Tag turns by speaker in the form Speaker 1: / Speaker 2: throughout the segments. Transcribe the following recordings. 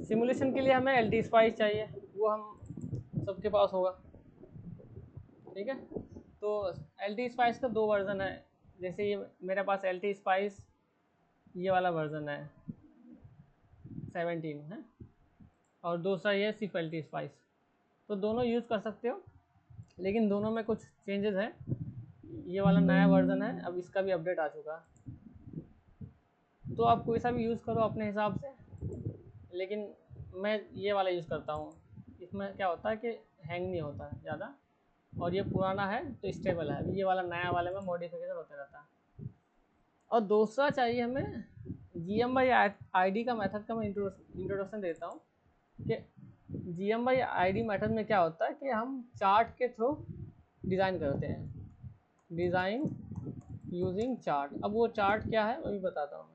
Speaker 1: Simulation के लिए हमें LT स्पाइस चाहिए, वो हम सबके पास होगा, ठीक है। तो LT स्पाइस का 2 वर्जन है, जैसे ये मेरे पास LT स्पाइस ये वाला वर्जन है 17 है, और दूसरा ये सिर्फ LT स्पाइस। तो दोनों यूज़ कर सकते हो, लेकिन दोनों में कुछ चेंजेस हैं। ये वाला नया वर्जन है, अब इसका भी अपडेट आ चुका है, तो आप कोई सा भी यूज़ करो अपने हिसाब से, लेकिन मैं ये वाला यूज़ करता हूँ। इसमें क्या होता है कि हैंग नहीं होता है ज़्यादा, और ये पुराना है तो स्टेबल है। ये वाला नया वाले में मॉडिफिकेशन होता रहता है। और दूसरा चाहिए हमें GM/ID का मेथड का मैं इंट्रोडक्शन देता हूँ कि GM/ID मेथड में क्या होता है कि हम चार्ट के थ्रू डिज़ाइन करते हैं, डिज़ाइन यूजिंग चार्ट। अब वो चार्ट क्या है वो भी बताता हूँ मैं,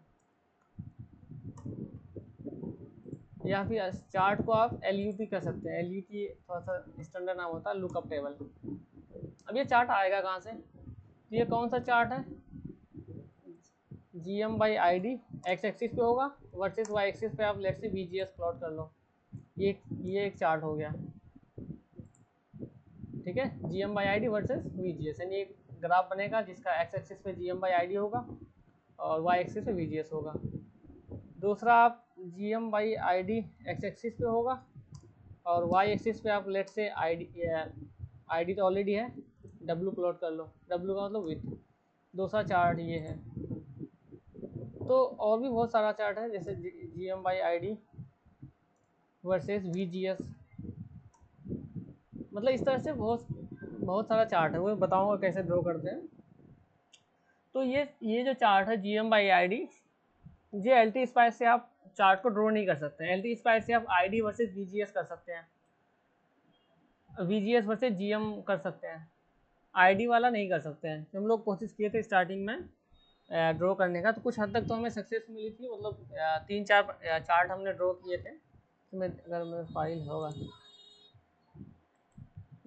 Speaker 1: या फिर चार्ट को आप LUT कर सकते हैं। LUT थोड़ा सा स्टैंडर्ड नाम होता है, लुकअप टेबल। अब ये चार्ट आएगा कहाँ से, तो ये कौन सा चार्ट है, GM/ID एक्स एक्सिस पे होगा वर्सेस वाई एक्सिस पे आप लेट्स से VGS प्लॉट कर लो। ये एक चार्ट हो गया, ठीक है। GM/ID वर्सेस VGS, यानी एक ग्राफ बनेगा जिसका एक्स एक्सिस पे GM/ID होगा और वाई एक्सिस पे VGS होगा। दूसरा आप GM/ID एक्स एक्सिस पे होगा और वाई एक्सिस पे आप लेट से ID तो ऑलरेडी है, W प्लॉट कर लो, W का मतलब विथ। दूसरा चार्ट ये है। तो और भी बहुत सारा चार्ट है, जैसे GM/ID वर्सेस VGS, मतलब इस तरह से बहुत सारा चार्ट है, वो बताऊंगा कैसे ड्रॉ करते हैं। तो ये जो चार्ट है GM/ID, ये LT स्पाइस से आप चार्ट को ड्रॉ नहीं कर सकते हैं। LT स्पाइस से आप ID वर्सेस VGS कर सकते हैं, VGS वर्सेस GM कर सकते हैं, ID वाला नहीं कर सकते हैं। तो हम लोग कोशिश किए थे स्टार्टिंग में ड्रॉ करने का, तो कुछ हद तक तो हमें सक्सेस मिली थी, मतलब 3-4 चार्ट हमने ड्रॉ किए थे। तो अगर मेरा फाइल होगा,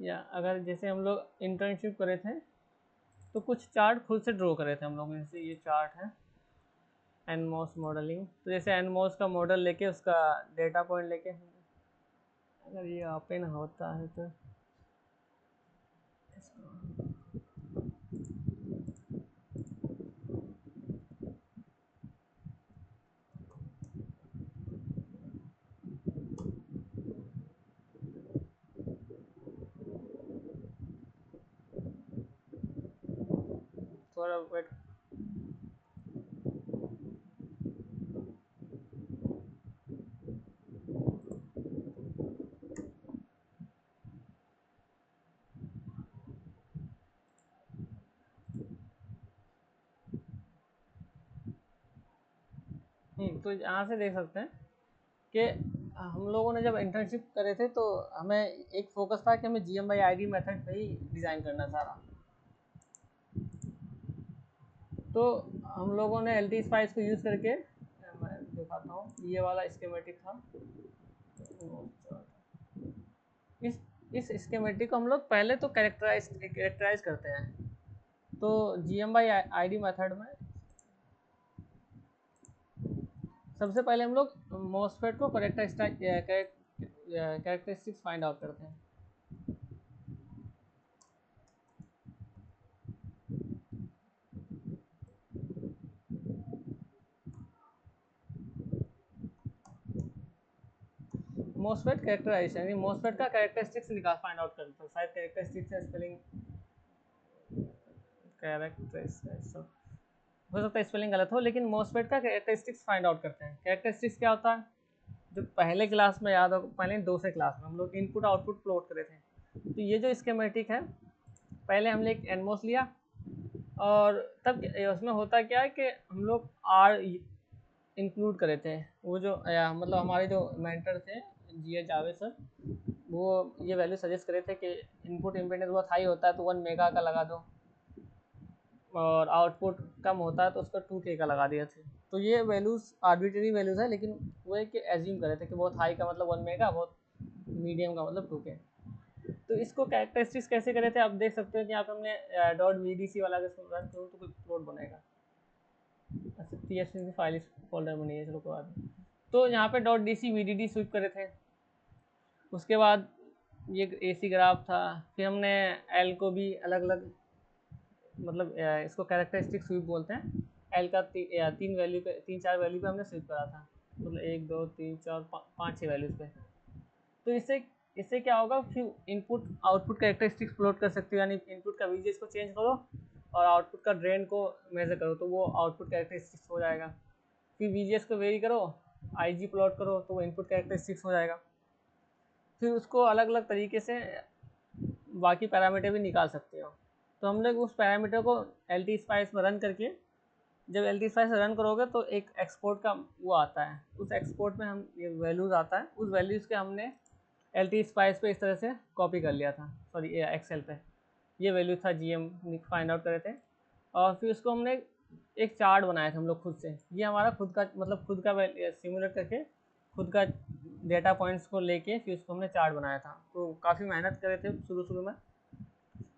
Speaker 1: या अगर जैसे हम लोग इंटर्नशिप करे थे तो कुछ चार्ट खुद से ड्रॉ करे थे हम लोग। जैसे ये चार्ट है एनमॉस मॉडलिंग, तो जैसे एनमॉस का मॉडल लेके उसका डेटा पॉइंट लेके, अगर ये ओपन होता है तो थोड़ा वेट। तो यहाँ से देख सकते हैं कि हम लोगों ने जब इंटर्नशिप करे थे तो हमें एक फोकस था कि हमें GM/ID मेथड पे ही डिज़ाइन करना सारा। तो हम लोगों ने LT स्पाइस को यूज़ करके, मैं दिखाता हूँ, ये वाला स्कीमेटिक था। इस स्कीमेटिक को हम लोग पहले तो कैरेक्टराइज करते हैं। तो GM/ID मेथड में सबसे पहले हम लोग मॉसफेट को कैरेक्टरिस्टिक्स फाइंड आउट करते हैं। मॉसफेट कैरेक्टराइजेशन, यानी मॉसफेट का कैरेक्टरिस्टिक्स फाइंड आउट करते हैं। शायद कैरेक्टरिस्टिक्स है स्पेलिंग, कैरेक्टरिस्टिक्स हो सकता है स्पेलिंग गलत हो, लेकिन मॉसफेट का कैरेक्टरिस्टिक्स फाइंड आउट करते हैं। कैरेक्टरिस्टिक्स क्या होता है, जो पहले क्लास में याद हो, पहले दूसरे क्लास में हम लोग इनपुट आउटपुट प्लॉट करे थे। तो ये जो स्कीमेटिक है, पहले हमने एक एनमोस लिया, और तब उसमें होता क्या है कि हम लोग आर इंक्लूड करे थे। वो जो मतलब हमारे जो मेंटर थे GH जावेद सर, वो ये वैल्यू सजेस्ट करे थे कि इनपुट इम्पीडेंस बहुत हाई होता है तो 1 मेगा का लगा दो, और आउटपुट कम होता है तो उसका 2K का लगा दिया थे। तो ये वैल्यूज़ आर्बिट्रेरी वैल्यूज़ है, लेकिन वो एक एज्यूम करे थे कि बहुत हाई का मतलब 1 मेगा, बहुत मीडियम का मतलब 2K। तो इसको कैरेक्टरिस्टिक्स कैसे करे थे आप देख सकते हो कि यहाँ पे हमने .vdc वाला रन करूँ तो कोई प्लॉट बनेगा। अच्छा TFC की फाइल इस फोल्डर में नहीं है, चलो कोई बात नहीं। तो यहाँ पे .dc VDD स्वीप करे थे। उसके बाद ये AC ग्राफ था। फिर हमने L को भी अलग अलग, मतलब इसको कैरेक्टरिस्टिक स्वीप बोलते हैं। L का 3-4 वैल्यू पे हमने स्वीप करा था, मतलब 1 2 3 4 5 6 वैल्यूज पे। तो इससे क्या होगा, फिर इनपुट आउटपुट कैरेक्टरिस्टिक्स प्लॉट कर सकते हो, यानी इनपुट का VGS को चेंज करो और आउटपुट का ड्रेन को मेजर करो, तो वो आउटपुट कैरेक्टरिस्टिक्स हो जाएगा। फिर VGS को वेरी करो, IG प्लॉट करो, तो वो इनपुट कैरेक्टरिस्टिक्स हो जाएगा। फिर उसको अलग अलग तरीके से बाकी पैरामीटर भी निकाल सकते हो। तो हम लोग उस पैरामीटर को LTSpice में रन करके, जब LTSpice रन करोगे तो एक एक्सपोर्ट का वो आता है, उस एक्सपोर्ट में हम ये वैल्यूज़ आता है, उस वैल्यूज़ के हमने LTSpice पे इस तरह से कॉपी कर लिया था, सॉरी एक्सेल पे ये वैल्यू था GM फाइंड आउट करे थे। और फिर उसको हमने एक चार्ट बनाया था हम लोग खुद से। ये हमारा खुद का, मतलब खुद का सिमुलेट करके खुद का डेटा पॉइंट्स को लेके फिर उसको हमने चार्ट बनाया था। तो काफ़ी मेहनत करे थे शुरू में।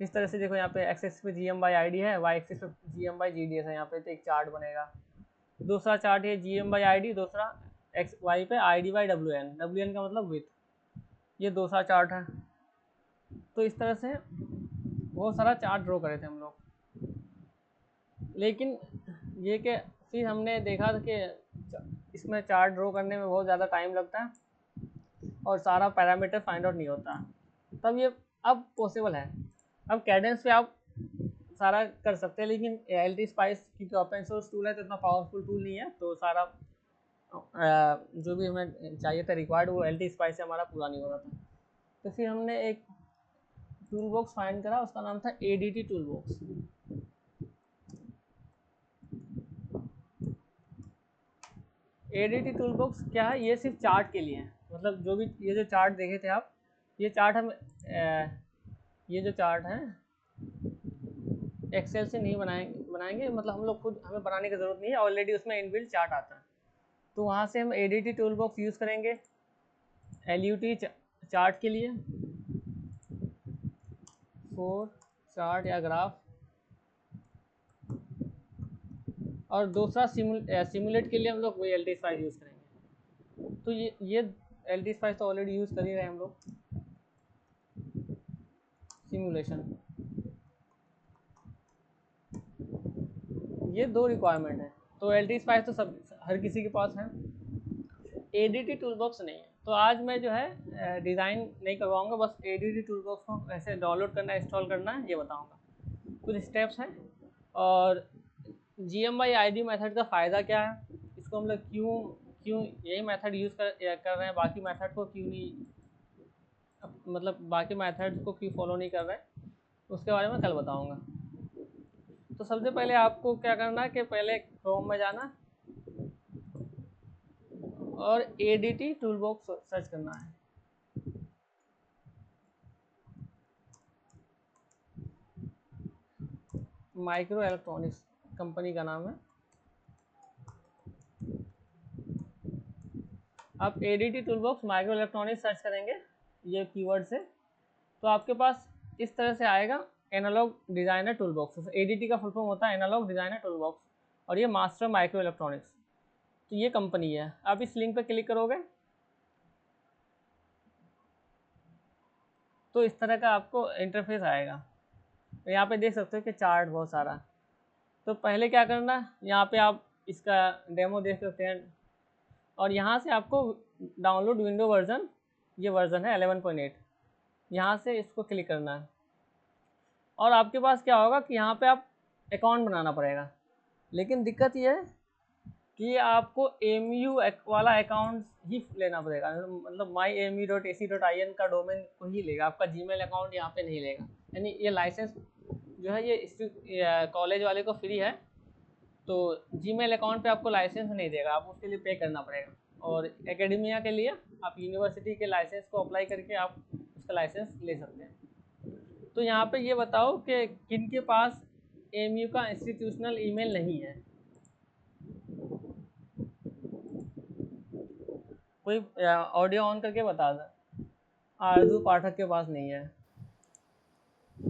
Speaker 1: इस तरह से देखो, यहाँ पे एक्स एक्सिस पे GM/ID है, वाई एक्सिस पे GM/GDS है, यहाँ पे तो एक चार्ट बनेगा। दूसरा चार्ट है GM/ID, दूसरा XY पे ID/WN, WN का मतलब विथ। ये दूसरा चार्ट है। तो इस तरह से बहुत सारा चार्ट ड्रॉ करे थे हम लोग। लेकिन ये कि फिर हमने देखा कि इसमें चार्ट ड्रॉ करने में बहुत ज़्यादा टाइम लगता है और सारा पैरामीटर फाइंड आउट नहीं होता। तब ये अब पॉसिबल है, अब कैडेंस पे आप सारा कर सकते हैं, लेकिन LTSpice क्योंकि ओपन सोर्स टूल है तो इतना पावरफुल टूल नहीं है, तो सारा जो भी हमें चाहिए था रिक्वायर्ड, वो LTSpice से हमारा पूरा नहीं हो रहा था। तो फिर हमने एक टूल बॉक्स फाइंड करा, उसका नाम था ADT tool box. ADT tool box क्या है, ये सिर्फ चार्ट के लिए है। मतलब जो भी ये जो चार्ट देखे थे आप, ये चार्ट हम ये जो चार्ट है एक्सेल से नहीं बनाएंगे, मतलब हम लोग खुद, हमें बनाने की ज़रूरत नहीं है, ऑलरेडी उसमें इनबिल्ट चार्ट आता है। तो वहाँ से हम ADT टूल बॉक्स यूज़ करेंगे LUT चार्ट के लिए, फॉर चार्ट या ग्राफ, और दूसरा सिमुलेट के लिए हम लोग वही LTSpice यूज़ करेंगे। तो ये LTSpice तो ऑलरेडी यूज़ कर ही रहे हैं हम लोग। सिमुलेशन, ये दो रिक्वायरमेंट है। तो LTSpice तो सब हर किसी के पास है, ADT टूल बॉक्स नहीं है। तो आज मैं जो है डिज़ाइन नहीं करवाऊँगा, बस ADT टूल बॉक्स को कैसे डाउनलोड करना है, इंस्टॉल करना है, ये बताऊँगा। कुछ स्टेप्स हैं। और GM/ID मेथड का फ़ायदा क्या है, इसको हम लोग क्यों यही मेथड यूज़ कर रहे हैं, बाकी मेथड को क्यों नहीं, मतलब बाकी मेथड को क्यों फॉलो नहीं कर रहे हैं, उसके बारे में कल बताऊँगा। तो सबसे पहले आपको क्या करना है कि पहले क्रोम में जाना और ADT टूल बॉक्स सर्च करना है। माइक्रो इलेक्ट्रॉनिक्स कंपनी का नाम है। आप ADT tool box micro electronics search करेंगे ये कीवर्ड से, तो आपके पास इस तरह से आएगा analog designer tool box. ADT का फुल फॉर्म होता है एनालॉग डिज़ाइनर टूल बॉक्स, और ये मास्टर माइक्रो इलेक्ट्रॉनिक्स, तो ये कंपनी है। आप इस लिंक पर क्लिक करोगे तो इस तरह का आपको इंटरफेस आएगा। तो यहाँ पे देख सकते हो कि चार्ट बहुत सारा। तो पहले क्या करना, यहाँ पे आप इसका डेमो देख सकते हैं, और यहाँ से आपको डाउनलोड विंडो वर्जन, ये वर्जन है 11.8, यहाँ से इसको क्लिक करना है। और आपके पास क्या होगा कि यहाँ पे आप अकाउंट बनाना पड़ेगा, लेकिन दिक्कत ये है कि आपको AMU वाला अकाउंट ही लेना पड़ेगा, मतलब myamu.ac.in का डोमेन को ही लेगा, आपका जीमेल अकाउंट यहाँ पे नहीं लेगा। यानी ये लाइसेंस जो है ये कॉलेज वाले को फ्री है, तो जीमेल अकाउंट पे आपको लाइसेंस नहीं देगा, आप उसके लिए पे करना पड़ेगा। और एकेडमिया के लिए आप यूनिवर्सिटी के लाइसेंस को अप्लाई करके आप उसका लाइसेंस ले सकते हैं। तो यहाँ पे ये बताओ कि किन के पास AMU का इंस्टीट्यूशनल ईमेल नहीं है। कोई ऑडियो ऑन करके बता दे। आरजू पाठक के पास नहीं है।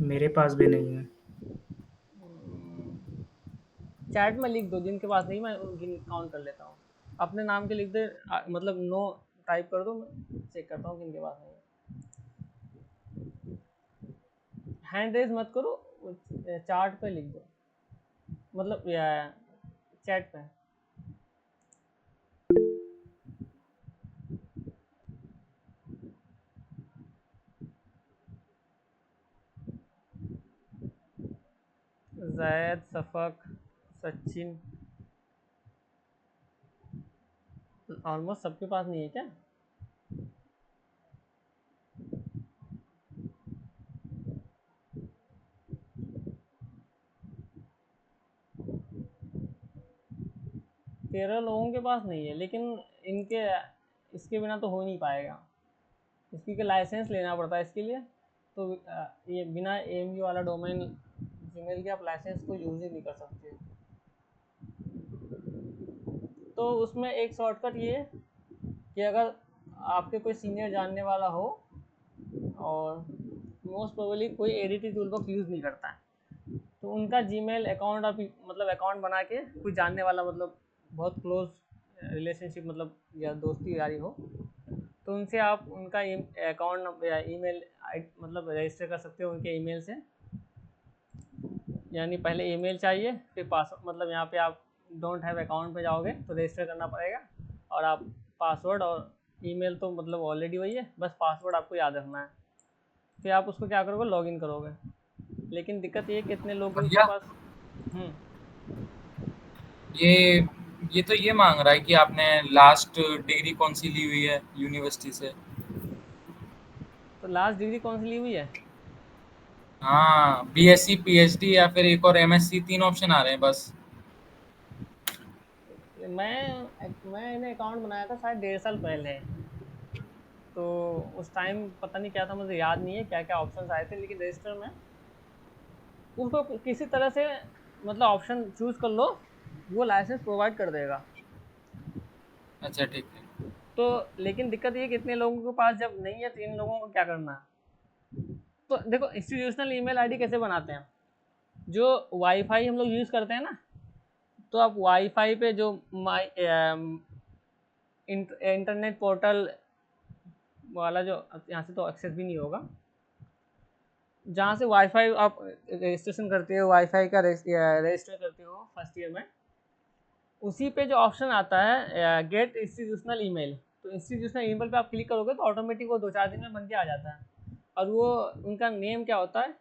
Speaker 2: मेरे पास भी नहीं है।
Speaker 1: चैट में लिख दो जिनके पास नहीं, मैं गिन काउंट कर लेता हूँ। अपने नाम के लिख दे, मतलब नो टाइप कर दो, मैं चेक करता हूँ किनके पास है। हैंड रेज मत करो, चार्ट पे लिख दो, मतलब चैट पे। जैद, सफक, सचिन, ऑलमोस्ट सबके पास नहीं है क्या? तेरह लोगों के पास नहीं है, लेकिन इनके इसके बिना तो हो नहीं पाएगा, इसके के लाइसेंस लेना पड़ता है इसके लिए। तो ये बिना AMU वाला डोमेन जीमेल के आप लाइसेंस को यूज़ ही नहीं कर सकते। तो उसमें एक शॉर्टकट ये कि अगर आपके कोई सीनियर जानने वाला हो और मोस्ट प्रोबेबली कोई एडिटी टूलबॉक्स यूज़ नहीं करता है, तो उनका जीमेल अकाउंट आप मतलब अकाउंट बना के, कोई जानने वाला मतलब बहुत क्लोज रिलेशनशिप मतलब या दोस्ती यारी हो, तो उनसे आप उनका अकाउंट या ईमेल मतलब रजिस्टर कर सकते हो उनके ईमेल से। यानी पहले ईमेल चाहिए, फिर पासवर्ड, मतलब यहाँ पे आप डोंट हैव अकाउंट पे जाओगे तो रजिस्टर करना पड़ेगा, और आप पासवर्ड और ईमेल तो मतलब ऑलरेडी वही है, बस पासवर्ड आपको याद रखना है। फिर आप उसको क्या करोगे, लॉगिन करोगे। लेकिन दिक्कत ये कितने लोगों के
Speaker 3: भैया
Speaker 1: पास। हम्म।
Speaker 3: ये ये तो ये मांग रहा है कि आपने लास्ट डिग्री कौन सी ली हुई है यूनिवर्सिटी से।
Speaker 1: तो लास्ट डिग्री कौन सी ली हुई है?
Speaker 3: हाँ, BSc PhD या फिर एक और MSc, 3 ऑप्शन आ रहे हैं बस।
Speaker 1: मैं इन्हें अकाउंट बनाया था शायद 1.5 साल पहले। तो उस टाइम पता नहीं क्या था, मुझे याद नहीं है क्या क्या ऑप्शंस आए थे, लेकिन रजिस्टर में उसको किसी तरह से मतलब ऑप्शन चूज कर लो, वो लाइसेंस प्रोवाइड कर देगा।
Speaker 3: अच्छा ठीक है।
Speaker 1: तो लेकिन दिक्कत ये कि इतने लोगों के पास जब नहीं है, तो इन लोगों को क्या करना है? तो देखो, इंस्टीट्यूशनल ईमेल आईडी कैसे बनाते हैं? जो वाईफाई हम लोग यूज़ करते हैं ना, तो आप वाईफाई पे जो माई इंटरनेट पोर्टल वाला, जो यहाँ से तो एक्सेस भी नहीं होगा, जहाँ से वाईफाई आप रजिस्ट्रेशन करते हो, वाईफाई का रजिस्टर करते हो फर्स्ट ईयर में, उसी पे जो ऑप्शन आता है गेट इंस्टीट्यूशनल ईमेल, तो इंस्टीट्यूशनल ईमेल पे आप क्लिक करोगे तो ऑटोमेटिक वो 2-4 दिन में बन के आ जाता है। और वो उनका नेम क्या होता है,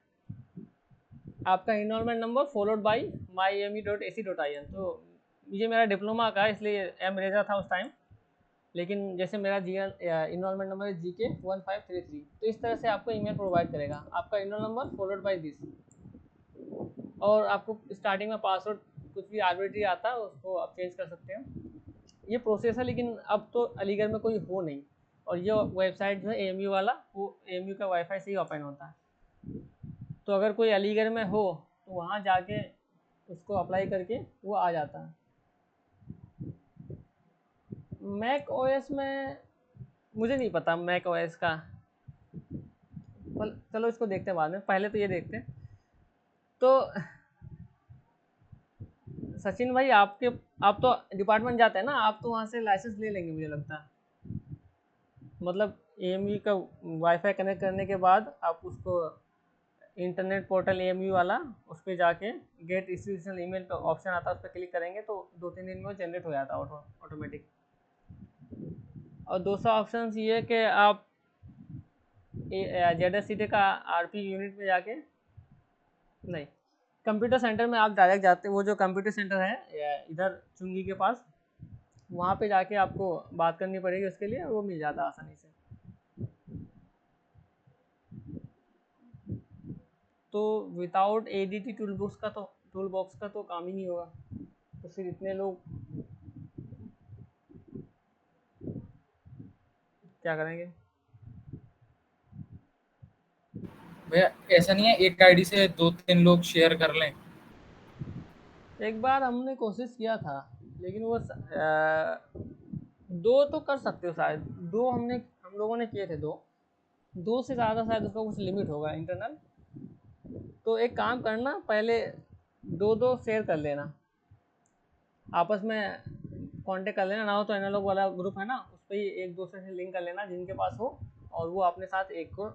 Speaker 1: आपका enrolment number followed by myame.ac.in। तो ये मेरा डिप्लोमा का है, इसलिए एम रेजा था उस टाइम, लेकिन जैसे मेरा इनरोलमेंट नंबर है GK1533, तो इस तरह से आपको ईमेल प्रोवाइड करेगा, आपका enrol number followed by this. और आपको स्टार्टिंग में पासवर्ड कुछ भी आर्बिट्री आता है, उसको आप चेंज कर सकते हैं। ये प्रोसेस है, लेकिन अब तो अलीगढ़ में कोई हो नहीं, और ये वेबसाइट जो है AMU वाला, वो AMU का वाईफाई से ही ओपन होता है। तो अगर कोई अलीगढ़ में हो तो वहाँ जाके उसको अप्लाई करके वो आ जाता है। मैक OS में मुझे नहीं पता मैक OS का, चलो इसको देखते हैं बाद में, पहले तो ये देखते हैं। तो सचिन भाई, आप तो डिपार्टमेंट जाते हैं ना, आप तो वहाँ से लाइसेंस ले लेंगे मुझे लगता है। मतलब AMU का वाईफाई कनेक्ट करने के बाद आप उसको इंटरनेट पोर्टल AMU वाला, उस पर जाके गेट इंस्टीट्यूशनल ईमेल का ऑप्शन आता है, उस पर क्लिक करेंगे तो 2-3 दिन में वो जनरेट हो जाता है ऑटोमेटिक। और दूसरा ऑप्शन ये है कि आप ZSCT का RP यूनिट में जाके, नहीं, कंप्यूटर सेंटर में आप डायरेक्ट जाते, वो जो कंप्यूटर सेंटर है इधर चुंगी के पास, वहाँ पे जाके आपको बात करनी पड़ेगी उसके लिए, वो मिल जाता है आसानी से। तो विदाउट ADT टूल बॉक्स का तो काम ही नहीं होगा, तो फिर इतने लोग क्या करेंगे?
Speaker 3: भैया ऐसा नहीं है एक आईडी से 2-3 लोग शेयर कर लें?
Speaker 1: एक बार हमने कोशिश किया था, लेकिन वो दो तो कर सकते हो शायद, दो हम लोगों ने किए थे, दो से ज़्यादा शायद उसका कुछ लिमिट होगा इंटरनल। तो एक काम करना, पहले दो दो शेयर कर लेना आपस में, कांटेक्ट कर लेना, ना हो तो एनालॉग वाला ग्रुप है ना, उस पर ही एक दूसरे से लिंक कर लेना जिनके पास हो, और वो अपने साथ एक को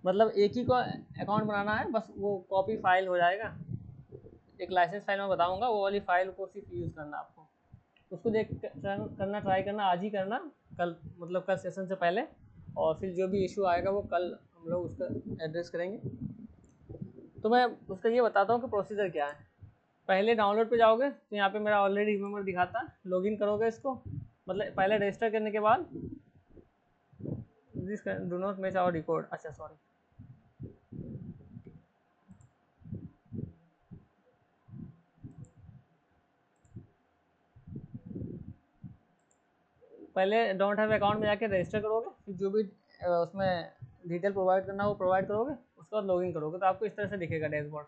Speaker 1: मतलब एक ही को अकाउंट बनाना है, बस वो कॉपी फाइल हो जाएगा। एक लाइसेंस फाइल मैं बताऊंगा, वो वाली फाइल को सिर्फ यूज़ करना आपको, उसको देख करना, ट्राई करना, आज ही करना, कल मतलब कल सेशन से पहले, और फिर जो भी इशू आएगा वो कल हम लोग उसका एड्रेस करेंगे। तो मैं उसका ये बताता हूँ कि प्रोसीजर क्या है। पहले डाउनलोड पे जाओगे तो यहाँ पे मेरा ऑलरेडी रिमेंबर दिखाता है, लॉगिन करोगे इसको, मतलब पहले रजिस्टर करने के बाद this do not match our record, अच्छा सॉरी, पहले डोंट हैव अकाउंट में जाके रजिस्टर करोगे, फिर जो भी उसमें डिटेल प्रोवाइड करना है वो प्रोवाइड करोगे, उसके बाद लॉगिन करोगे तो आपको इस तरह से दिखेगा डैशबोर्ड।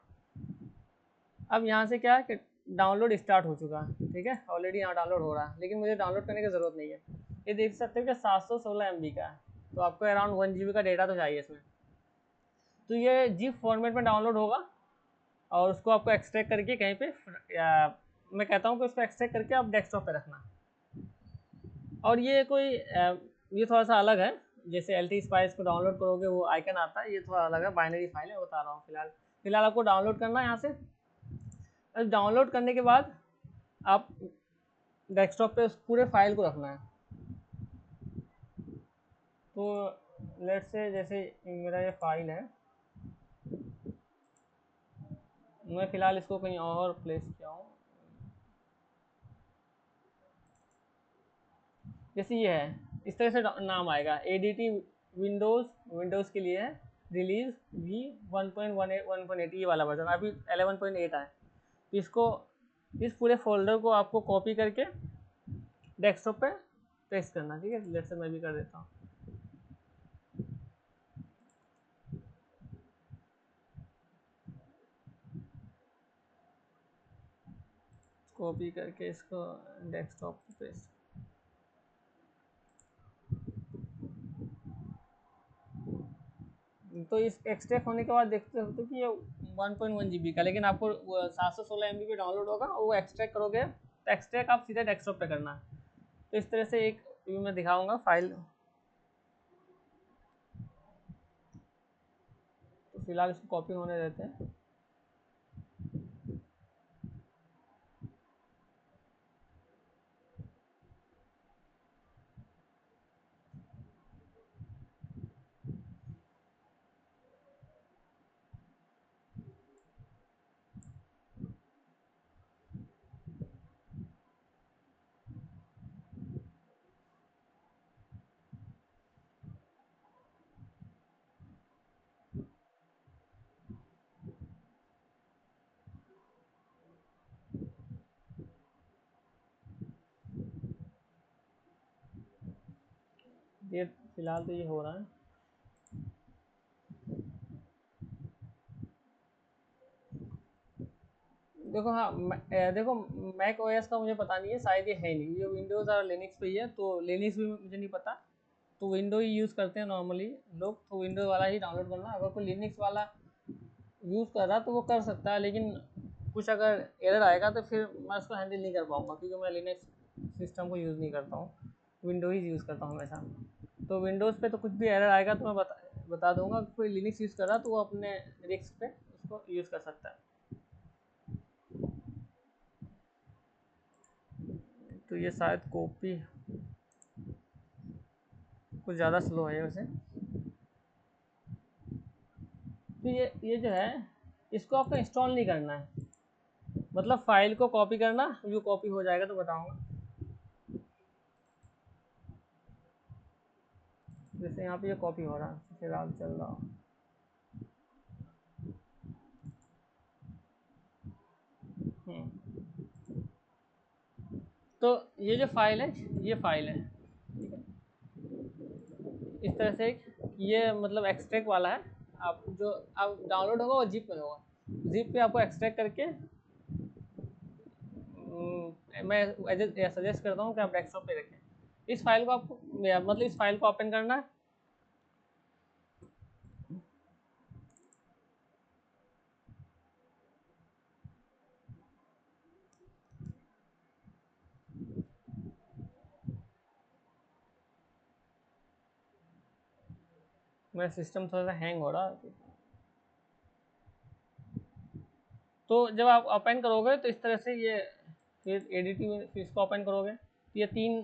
Speaker 1: अब यहाँ से क्या है कि डाउनलोड स्टार्ट हो चुका है, ठीक है, ऑलरेडी यहाँ डाउनलोड हो रहा है, लेकिन मुझे डाउनलोड करने की ज़रूरत नहीं है। ये देख सकते हो कि 716 MB का है, तो आपको अराउंड 1 GB का डेटा तो चाहिए इसमें। तो ये जिप फॉर्मेट में डाउनलोड होगा, और उसको आपको एक्सट्रैक्ट करके कहीं पे, या मैं कहता हूँ कि उसको एक्सट्रैक्ट करके आप डेस्कटॉप पे रखना। और ये कोई ये थोड़ा सा अलग है, जैसे LT स्पाइस को डाउनलोड करोगे वो आइकन आता है, ये थोड़ा अलग है, बाइनरी फाइल है, बता रहा हूँ। फिलहाल आपको डाउनलोड करना है यहाँ से। डाउनलोड करने के बाद आप डेस्कटॉप पे उस पूरे फाइल को रखना है। तो लेट्स से जैसे मेरा ये फाइल है, मैं फ़िलहाल इसको कहीं और प्लेस किया हूँ, जैसे ये है, इस तरह से नाम आएगा ADT विंडोज़ के लिए है, रिलीज V 1.1.8 ये वाला वर्जन, अभी 11.8 है। तो इसको, इस पूरे फोल्डर को आपको कॉपी करके डेस्कटॉप पे पेस्ट करना, ठीक है। लेट्स से मैं भी कर देता हूँ। कॉपी करके इसको डेस्कटॉप पे पेस्ट, तो इस एक्सट्रैक्ट होने के बाद देखते हो कि ये 1.1 GB का, लेकिन आपको 716 MB पे डाउनलोड होगा, वो एक्सट्रैक्ट करोगे तो एक्सट्रैक्ट आप सीधे डेस्कटॉप पे करना है। तो इस तरह से एक व्यू में दिखाऊंगा फाइल। तो फिलहाल इसको कॉपी होने देते हैं। ये फिलहाल तो ये हो रहा है। देखो, हाँ, देखो, मैक ओएस का मुझे पता नहीं है, शायद ये है नहीं, ये विंडोज़ और लिनक्स पे ही है, तो लिनक्स भी मुझे नहीं पता। तो विंडो ही यूज़ करते हैं नॉर्मली लोग, तो विंडोज़ वाला ही डाउनलोड करना। अगर कोई लिनक्स वाला यूज़ कर रहा तो वो कर सकता है, लेकिन कुछ अगर एरर आएगा तो फिर मैं उसको हैंडल नहीं कर पाऊँगा, क्योंकि मैं लिनक्स सिस्टम को यूज़ नहीं करता हूँ, विंडो ही यूज़ करता हूँ हमेशा। तो विंडोज़ पे तो कुछ भी एरर आएगा तो मैं बता दूंगा। कोई लिनक्स यूज़ कर रहा तो वो अपने रिस्क पे उसको यूज़ कर सकता है। तो ये शायद कॉपी कुछ ज़्यादा स्लो है वैसे। तो ये जो है, इसको आपको इंस्टॉल नहीं करना है, मतलब फाइल को कॉपी करना, व्यू कॉपी हो जाएगा तो बताऊंगा। जैसे यहाँ पे ये कॉपी हो रहा है, फिलहाल चल रहा हूँ। तो ये जो फाइल है, ये फाइल है, ठीक है, इस तरह से ये मतलब एक्सट्रैक्ट वाला है। आप जो अब डाउनलोड होगा वो जिप में होगा, जिप पे आपको एक्सट्रैक्ट करके मैं सजेस्ट करता हूँ कि आप डेस्कटॉप पे रखें। इस फाइल को आपको मतलब इस फाइल को ओपन करना है। मेरा सिस्टम थोड़ा सा हैंग हो रहा है। तो जब आप ओपन करोगे तो इस तरह से ये फिर एडिटी में फिर इसको ओपन करोगे तो ये तीन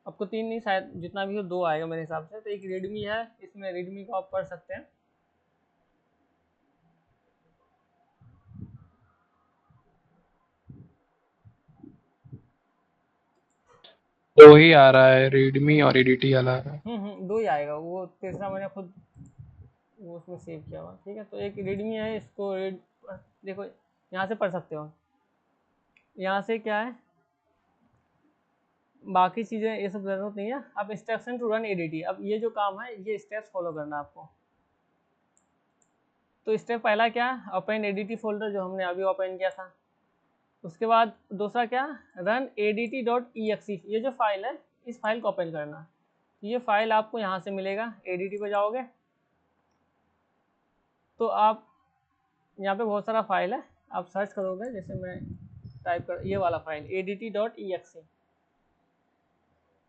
Speaker 1: आपको तीन नहीं शायद जितना भी हो दो आएगा मेरे हिसाब से। तो एक रेडमी है, इसमें रेडमी का आप पढ़ सकते हैं।
Speaker 4: दो ही आ रहा है, रेडमी और एडीटी वाला आ रहा है।
Speaker 1: दो ही आएगा, वो तीसरा मैंने खुद वो उसमें सेव किया हुआ। ठीक है, तो एक रेडमी है, इसको देखो यहाँ से पढ़ सकते हो। यहाँ से क्या है, बाकी चीज़ें ये सब ज़रूरत नहीं है। अब इंस्ट्रक्शन टू रन एडीटी, अब ये जो काम है ये स्टेप्स फॉलो करना है आपको। तो स्टेप पहला क्या है, ओपन एडीटी फोल्डर जो हमने अभी ओपन किया था। उसके बाद दूसरा क्या, रन adt.exe, ये जो फाइल है इस फाइल को ओपन करना। ये फाइल आपको यहाँ से मिलेगा, एडीटी पे जाओगे तो आप यहाँ पे बहुत सारा फाइल है, आप सर्च करोगे, जैसे मैं टाइप कर ये वाला फाइल adt.exe।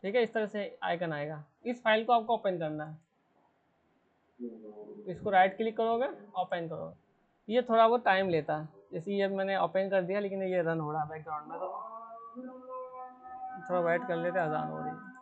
Speaker 1: ठीक है, इस तरह से आइकन आएगा, इस फाइल को आपको ओपन करना है। इसको राइट क्लिक करोगे, ओपन करोगे। ये थोड़ा बहुत टाइम लेता है, जैसे ये मैंने ओपन कर दिया लेकिन ये रन हो रहा है बैकग्राउंड में, तो थोड़ा वेट कर लेते, अजान हो रही है।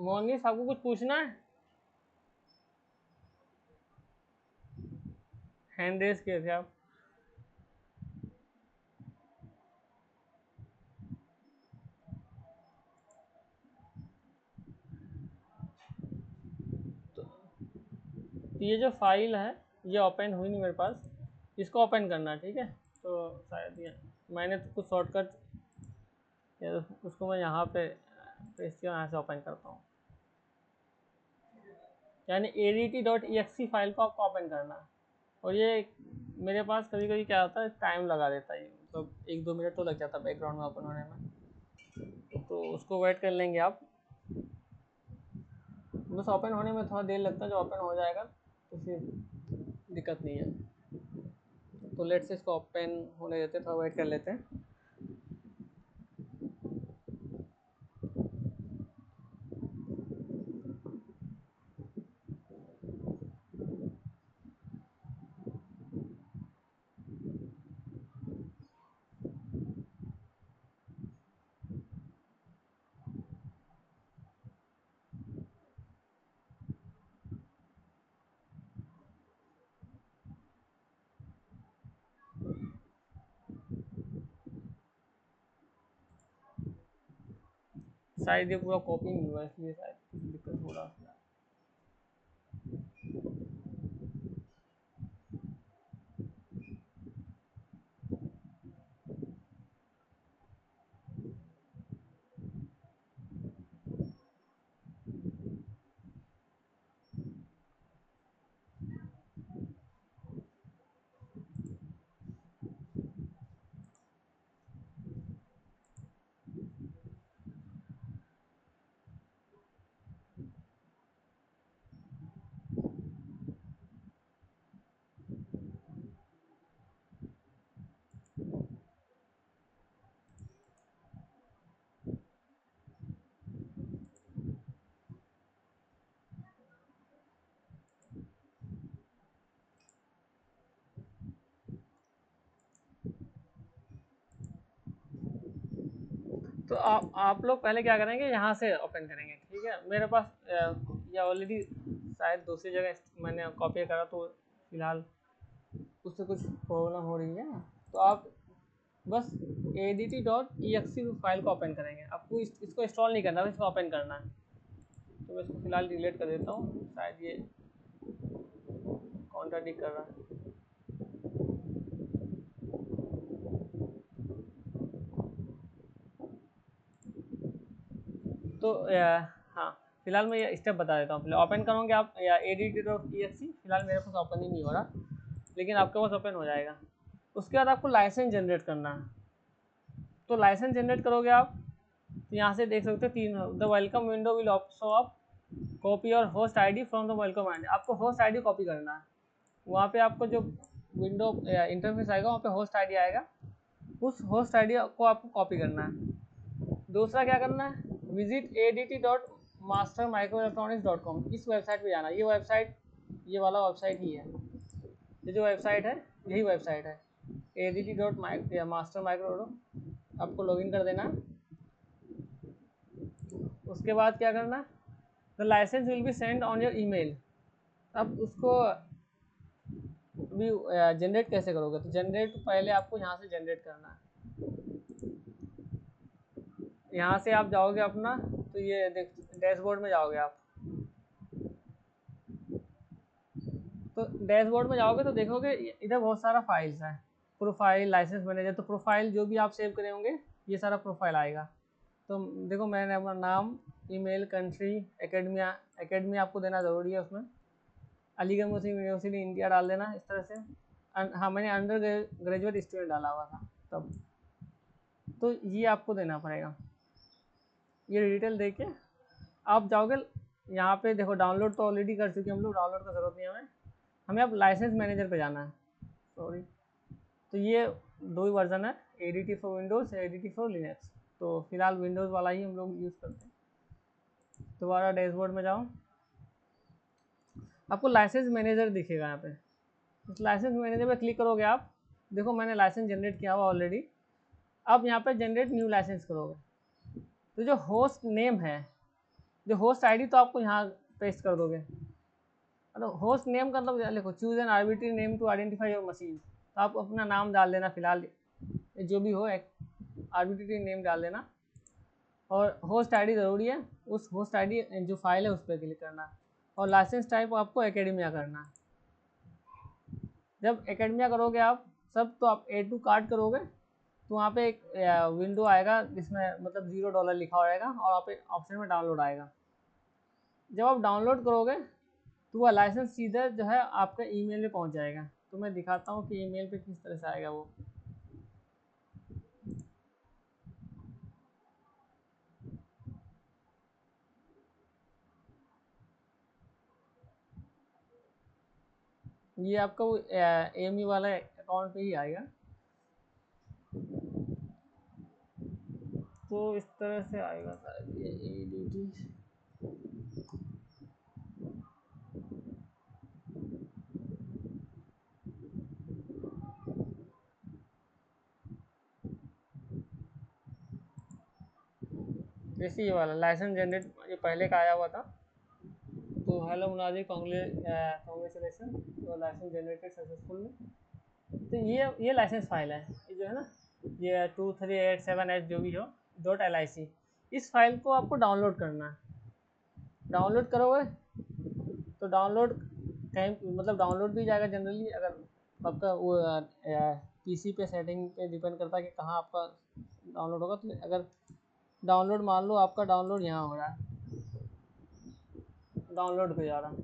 Speaker 1: मोनिस, आपको कुछ पूछना है? हैंड रेज किए थे आप। तो ये जो फाइल है ये ओपन हुई नहीं मेरे पास, इसको ओपन करना है। ठीक है, तो शायद ये मैंने तो कुछ शॉर्टकट, उसको मैं यहाँ पे पेस्ट किया, यहाँ से ओपन करता हूँ। यानी adt.exe फाइल को आपको ओपन करना है। और ये मेरे पास कभी कभी क्या होता है, टाइम लगा देता है, मतलब 1-2 मिनट तो लग जाता है बैकग्राउंड में ओपन होने में, तो उसको वेट कर लेंगे आप। बस ओपन होने में थोड़ा देर लगता है, जब ओपन हो जाएगा तो फिर दिक्कत नहीं है। तो लेट्स इसको ओपन होने देते हैं, थोड़ा वेट कर लेते हैं। शायद ये पूरा कॉपी नहीं हुआ, इसलिए शायद कुछ दिक्कत हो रहा है। तो आप लोग पहले क्या करेंगे, यहाँ से ओपन करेंगे, ठीक है। मेरे पास ये ऑलरेडी शायद दूसरी जगह मैंने कॉपी करा, तो फिलहाल उससे कुछ प्रॉब्लम हो रही है। तो आप बस adt.exe फाइल को ओपन करेंगे। आपको इसको इंस्टॉल नहीं करना, इसको ओपन करना है। तो मैं इसको फिलहाल डिलीट कर देता हूँ, शायद ये कॉन्ट्राडिक्ट कर रहा है। तो हाँ, फिलहाल मैं ये स्टेप बता देता हूँ। पहले ओपन करोगे आप या adt.exe, फिलहाल मेरे पास ओपन ही नहीं हो रहा, लेकिन आपके पास ओपन हो जाएगा। उसके बाद आपको लाइसेंस जनरेट करना है। तो लाइसेंस जनरेट करोगे आप, तो यहाँ से देख सकते हो 3, the welcome window will show up, copy और host ID from the welcome ID. आपको होस्ट आईडी कॉपी करना है। वहाँ पे आपको जो विंडो इंटरफेस आएगा, वहाँ पे होस्ट आईडी आएगा, उस होस्ट आईडी को आपको कॉपी करना है। दूसरा क्या करना है, विजिट adt.mastermicroelectronics.com, इस वेबसाइट पे जाना। ये वेबसाइट, ये वाला वेबसाइट ही है, ये जो वेबसाइट है यही वेबसाइट है, adt.mastermicro। आपको लॉगिन कर देना। उसके बाद क्या करना, the licence will be send on your email. अब उसको भी जनरेट कैसे करोगे, तो जनरेट पहले आपको यहाँ से जनरेट करना है। यहाँ से आप जाओगे अपना, तो ये डैशबोर्ड में जाओगे आप। तो डैशबोर्ड में जाओगे तो देखोगे इधर बहुत सारा फाइल्स है, प्रोफाइल, लाइसेंस मैनेजर। तो प्रोफाइल जो भी आप सेव करे होंगे, ये सारा प्रोफाइल आएगा। तो देखो मैंने अपना नाम, ईमेल, कंट्री, एकेडमी आपको देना ज़रूरी है उसमें। अलीगढ़ मुस्लिम यूनिवर्सिटी इंडिया डाल देना इस तरह से। हाँ, मैंने अंडर ग्रेजुएट स्टूडेंट डाला हुआ था तब, तो ये आपको देना पड़ेगा। ये डिटेल दे के आप जाओगे यहाँ पे। देखो डाउनलोड तो ऑलरेडी कर चुके हम लोग, डाउनलोड का ज़रूरत नहीं है हमें। अब लाइसेंस मैनेजर पे जाना है, सॉरी। तो ये 2 ही वर्जन है, ADT for Windows, ADT for Linux. तो फिलहाल विंडोज़ वाला ही हम लोग यूज़ करते हैं। दोबारा डैशबोर्ड में जाओ, आपको लाइसेंस मैनेजर दिखेगा यहाँ पे। इस लाइसेंस मैनेजर पे क्लिक करोगे आप। देखो मैंने लाइसेंस जनरेट किया हुआ ऑलरेडी। अब यहाँ पे जनरेट न्यू लाइसेंस करोगे, तो जो होस्ट नेम है, जो होस्ट आईडी, तो आपको यहाँ पेस्ट कर दोगे। तो होस्ट नेम का मतलब लिखो, choose an arbitrary name to identify your machine. तो आप अपना नाम डाल देना, फिलहाल जो भी हो एक आर्बिट्री नेम डाल देना। और होस्ट आईडी ज़रूरी है, उस होस्ट आईडी जो फाइल है उस पर क्लिक करना। और लाइसेंस टाइप आपको एकेडमिया करना। जब एकेडमिया करोगे आप सब, तो आप A2 कार्ड करोगे, तो वहाँ पे एक विंडो आएगा जिसमें मतलब $0 लिखा हो जाएगा, और आप ऑप्शन में डाउनलोड आएगा। जब आप डाउनलोड करोगे तो वह लाइसेंस सीधे जो है आपके ईमेल में पहुँच जाएगा। तो मैं दिखाता हूँ कि ईमेल पे किस तरह से आएगा वो। ये आपका वो AME वाला अकाउंट पे ही आएगा। तो इस तरह से आएगा शायद ये ADT। जैसे ये वाला लाइसेंस जनरेट, ये पहले का आया हुआ था। तो हेलो मुनाजी, कांग्रेचुलेसन, तो लाइसेंस जनरेटेड सक्सेसफुल। तो ये लाइसेंस फाइल है, ये जो है ना, ये 2387H जो भी हो .lic। इस फाइल को आपको डाउनलोड करना है। डाउनलोड करोगे तो डाउनलोड मतलब डाउनलोड भी जाएगा जनरली। अगर आपका वो PC पे सेटिंग पे डिपेंड करता है कि कहाँ आपका डाउनलोड होगा। तो अगर डाउनलोड, मान लो आपका डाउनलोड यहाँ हो रहा है, डाउनलोड पे जा रहा है,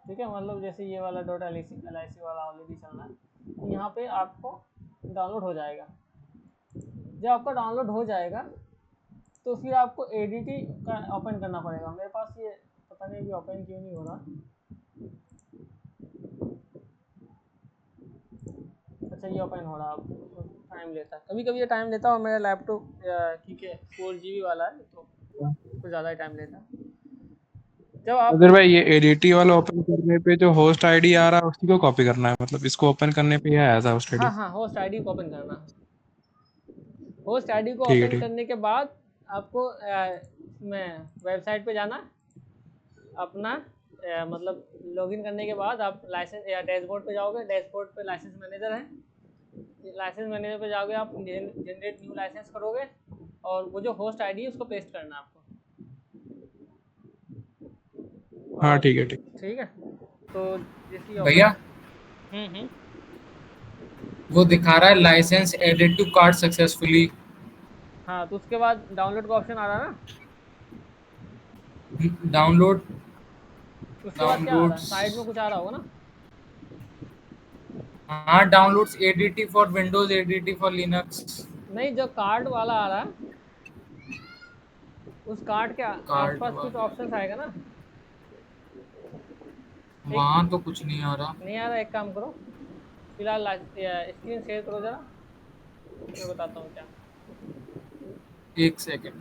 Speaker 1: ठीक है। मतलब जैसे ये वाला .lic वाला ऑलरेडी चल रहा है, तो यहाँ पे आपको डाउनलोड हो जाएगा। जब आपका डाउनलोड हो जाएगा तो फिर आपको ADT का ओपन करना पड़ेगा। मेरे पास ये पता नहीं अभी ओपन क्यों नहीं हो रहा। अच्छा, ये ओपन हो रहा है, अब टाइम लेता है, कभी कभी ये टाइम लेता है। और मेरा लैपटॉप ठीक है 4GB वाला है, तो कुछ ज़्यादा ही टाइम लेता है। जब आप
Speaker 4: अगर भाई ये ADT वाला ओपन करने पे जो होस्ट आईडी आ रहा है उसी को कॉपी करना है, मतलब इसको ओपन करने पे ही आया था होस्ट आईडी।
Speaker 1: हाँ, होस्ट आईडी को ओपन करना। होस्ट आईडी को
Speaker 4: ठीक है,
Speaker 1: ओपन
Speaker 4: ठीक।
Speaker 1: करने के बाद आपको मैं वेबसाइट पे जाना, अपना मतलब लॉगिन करने के बाद आप लाइसेंस या डैशबोर्ड पे जाओगे, डैशबोर्ड पे लाइसेंस मैनेजर है, लाइसेंस मैनेजर पे जाओगे, आप जनरेट न्यू लाइसेंस करोगे और वो जो होस्ट आईडी है उसको पेस्ट करना है आपको।
Speaker 4: हाँ
Speaker 1: और
Speaker 4: ठीक है, ठीक।
Speaker 1: ठीक है, तो जैसे
Speaker 3: भैया
Speaker 1: हम्म,
Speaker 3: वो दिखा रहा है licence added to card successfully.
Speaker 1: हाँ तो उसके बाद डाउनलोड का ऑप्शन आ रहा है ना,
Speaker 3: डाउनलोड
Speaker 1: उसके बाद क्या आ रहा है,
Speaker 3: डाउनलोड्स।
Speaker 1: साइड में कुछ आ रहा होगा ना।
Speaker 3: हाँ, downloads ADT for Windows, ADT for Linux.
Speaker 1: नहीं, जो कार्ड वाला आ रहा है उस कार्ड के
Speaker 3: कार्ड
Speaker 1: आसपास कुछ
Speaker 3: वाला
Speaker 1: ऑप्शंस आएगा ना। एक
Speaker 3: वहाँ तो कुछ नहीं आ रहा।
Speaker 1: नहीं आ रहा, एक काम करो फिलहाल स्क्रीन शेयर करो जरा, मैं बताता हूँ क्या।
Speaker 3: एक सेकंड।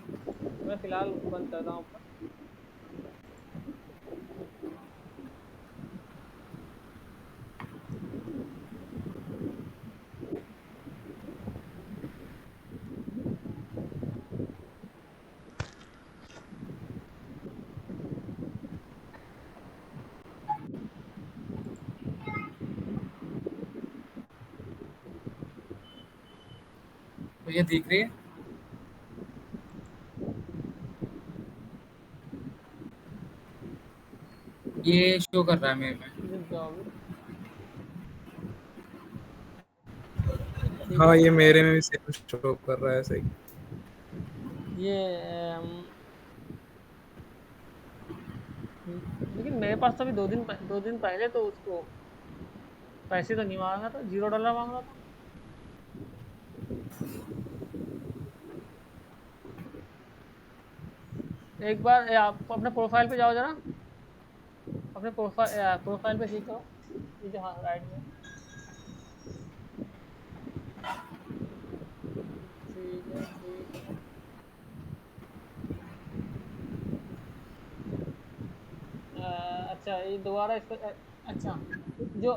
Speaker 1: मैं फिलहाल बंद कर रहा हूँ ऊपर।
Speaker 3: भैया दिख रही है? ये शो कर रहा है मेरे में।
Speaker 1: रुक जाओ अभी।
Speaker 5: हाँ ये मेरे में भी सेम शो कर रहा है सही।
Speaker 1: ये लेकिन मेरे पास तो अभी 2 दिन पहले तो उसको पैसे तो नहीं मांगा था, $0 मांग रहा था। एक बार आप अपने प्रोफाइल पे जाओ जरा, अपने प्रोफाइल पे क्लिक करो, ये जो हाँ राइट में, ठीक है ठीक है। अच्छा ये दोबारा इसको अच्छा जो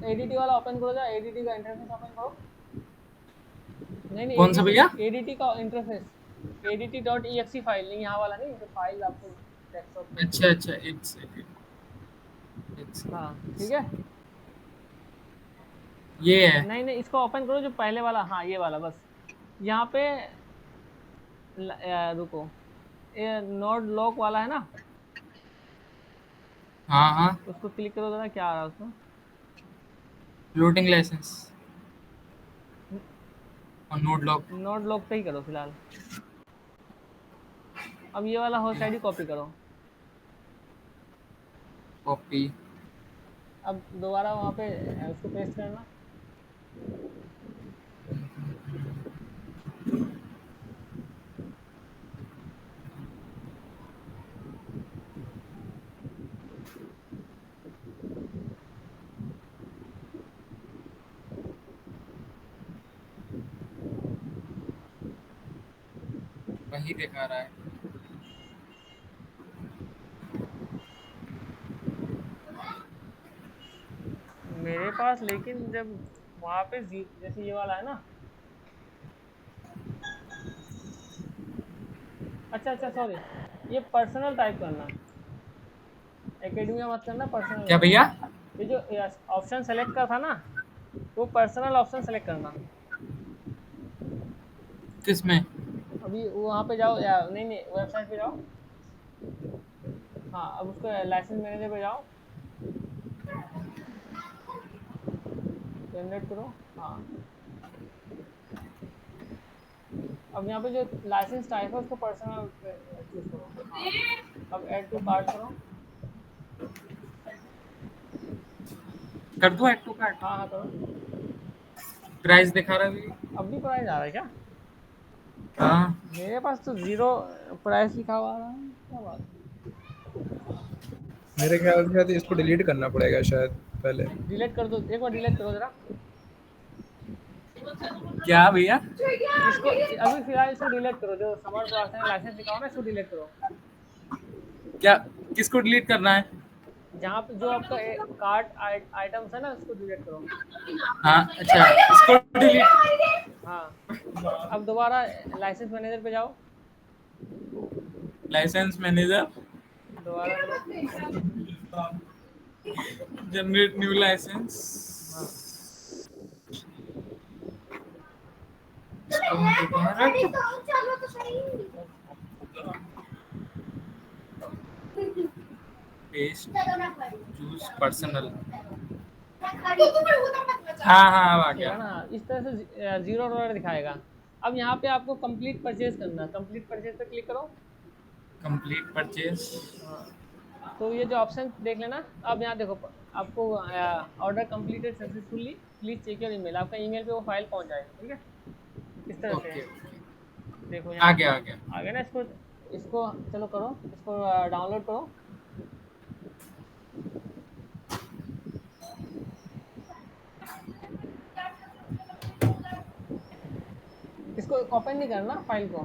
Speaker 1: एडीटी वाला ओपन करो, जा एडीटी का इंटरफेस ओपन करो। नहीं
Speaker 3: कौन सा भैया?
Speaker 1: एडीटी का इंटरफेस, ADT.exe फाइल, नहीं यहाँ वाला नहीं, जो फाइल आपको डेस्कटॉप पे।
Speaker 3: अच्छा अच्छा, एक सेकंड।
Speaker 1: हाँ ठीक है,
Speaker 3: ये है।
Speaker 1: नहीं इसको ओपन करो जो पहले वाला, हाँ ये वाला, बस यहाँ पे रुको, ये नोड लॉक वाला है ना,
Speaker 3: हाँ हाँ,
Speaker 1: उसको क्लिक करो जरा, क्या आ रहा है उसमें।
Speaker 3: लोडिंग लाइसेंस और
Speaker 1: नोड लॉक पे ही करो फिलहाल। अब ये वाला होस्ट आईडी कॉपी करो,
Speaker 3: कॉपी।
Speaker 1: अब दोबारा वहाँ पे उसको पेस्ट करना।
Speaker 3: वही दिखा रहा है।
Speaker 1: मेरे पास लेकिन जब वहाँ पे जैसे ये वाला है ना, अच्छा सॉरी, ये पर्सनल टाइप करना, एकेडमिया मत करना, पर्सनल
Speaker 3: क्या
Speaker 1: करना।
Speaker 3: भैया?
Speaker 1: ये जो ऑप्शन सेलेक्ट का था ना, वो पर्सनल ऑप्शन सेलेक्ट करना।
Speaker 3: किसमें?
Speaker 1: अभी वहाँ पे जाओ, या नहीं वेबसाइट पे जाओ, हाँ अब उसको लाइसेंस मैनेजर पे जाओ, जनरेट करो, हाँ अब यहाँ पे जो लाइसेंस टाइप है उसको पर्सनल चूज करो, हाँ अब ऐड टू कार्ट करो।
Speaker 3: कर दो ऐड टू कार्ट।
Speaker 1: हाँ करो।
Speaker 3: प्राइस दिखा रहा है भैया।
Speaker 1: अब भी प्राइस आ रहा है क्या?
Speaker 3: हाँ,
Speaker 1: मेरे पास तो 0 प्राइस लिखा हुआ आ रहा है, क्या बात है।
Speaker 5: मेरे ख्याल से शायद इसको डिलीट करना पड़ेगा शायद पहले।
Speaker 1: डिलीट कर दो, एक बार डिलीट करो जरा
Speaker 3: क्या भैया?
Speaker 1: इसको, अभी फिलहाल इसको डिलीट करो, जो समर पर्सनल लाइसेंस लिखा हो ना इसको डिलीट करो।
Speaker 3: क्या किसको डिलीट करना है?
Speaker 1: जहाँ पे जो आपका कार्ट आइटम्स है ना, उसको डिलीट करो।
Speaker 3: हाँ अच्छा, इसको डिलीट।
Speaker 1: हाँ, अब दोबारा लाइसेंस मैनेजर पे जाओ,
Speaker 3: लाइसेंस मैनेजर,
Speaker 1: दोबारा करो।
Speaker 3: Generate new licence.
Speaker 1: हाँ,
Speaker 3: इसको हम दोबारा पेस्ट, चूज पर्सनल। हाँ हाँ, अब आ
Speaker 1: ठीक है
Speaker 3: गया।
Speaker 1: ना। इस तरह से $0 दिखाएगा। अब यहाँ पे आपको कंप्लीट परचेज करना है, कंप्लीट परचेज पे क्लिक करो।
Speaker 3: Complete purchase.
Speaker 1: हाँ, तो ये जो ऑप्शन देख लेना। अब यहाँ देखो, आपको order completed successfully, please check your email, आपका ईमेल पे वो फाइल पहुँच जाएगी। ठीक है, इस तरह से है।
Speaker 3: ओके,
Speaker 1: देखो
Speaker 3: आ
Speaker 1: यहाँ
Speaker 3: गया आ गया।
Speaker 1: आ गया ना। इसको इसको चलो करो, इसको डाउनलोड करो। इसको ओपन नहीं करना फाइल को,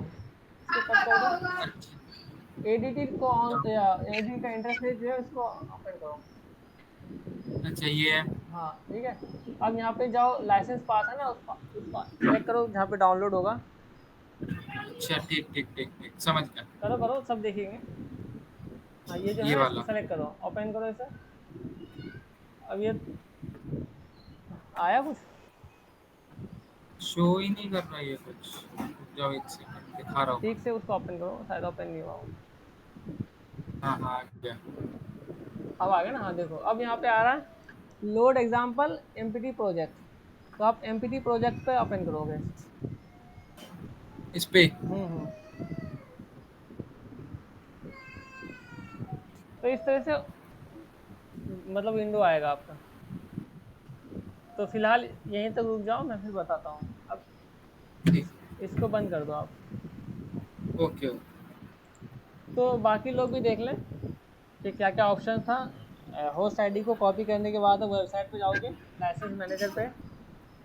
Speaker 1: इसको कट कर दो। एडिट को ऑन, एडिट का इंटरफेस जो है उसको ओपन करो।
Speaker 3: अच्छा ये है।
Speaker 1: हाँ ठीक है। अब यहाँ पे जाओ, लाइसेंस पास है ना, उसको सेलेक्ट करो जहाँ पे डाउनलोड होगा।
Speaker 3: अच्छा ठीक ठीक ठीक ठीक, समझ गया।
Speaker 1: करो करो, सब देखेंगे। हाँ, ये जो है
Speaker 3: ये
Speaker 1: ना, इसको
Speaker 3: वाला
Speaker 1: सेलेक्ट करो, ओपन करो इसे। अब ये आया कुछ?
Speaker 3: शो ही नहीं कर रहा ये कुछ। रुक जाओ एक सेकंड, दिखा रहा
Speaker 1: ठीक
Speaker 3: हूँ।
Speaker 1: से उसको ओपन करो, शायद ओपन नहीं हुआ हो।
Speaker 3: हाँ हाँ, आ गया।
Speaker 1: अब आ गया ना। हाँ देखो, अब यहाँ पे आ रहा है लोड एग्जाम्पल एमपीटी प्रोजेक्ट। तो आप एमपीटी प्रोजेक्ट पे ओपन करोगे।
Speaker 3: इस पे।
Speaker 1: हम्म। तो इस तरह से मतलब विंडो आएगा आपका। तो फिलहाल यहीं तक रुक जाओ, मैं फिर बताता हूँ। अब
Speaker 3: ठीक।
Speaker 1: इसको बंद कर दो आप।
Speaker 3: Okay okay.
Speaker 1: तो बाकी लोग भी देख लें कि क्या क्या ऑप्शन था। होस्ट आईडी को कॉपी करने के बाद वेबसाइट पे जाओगे, लाइसेंस मैनेजर पे,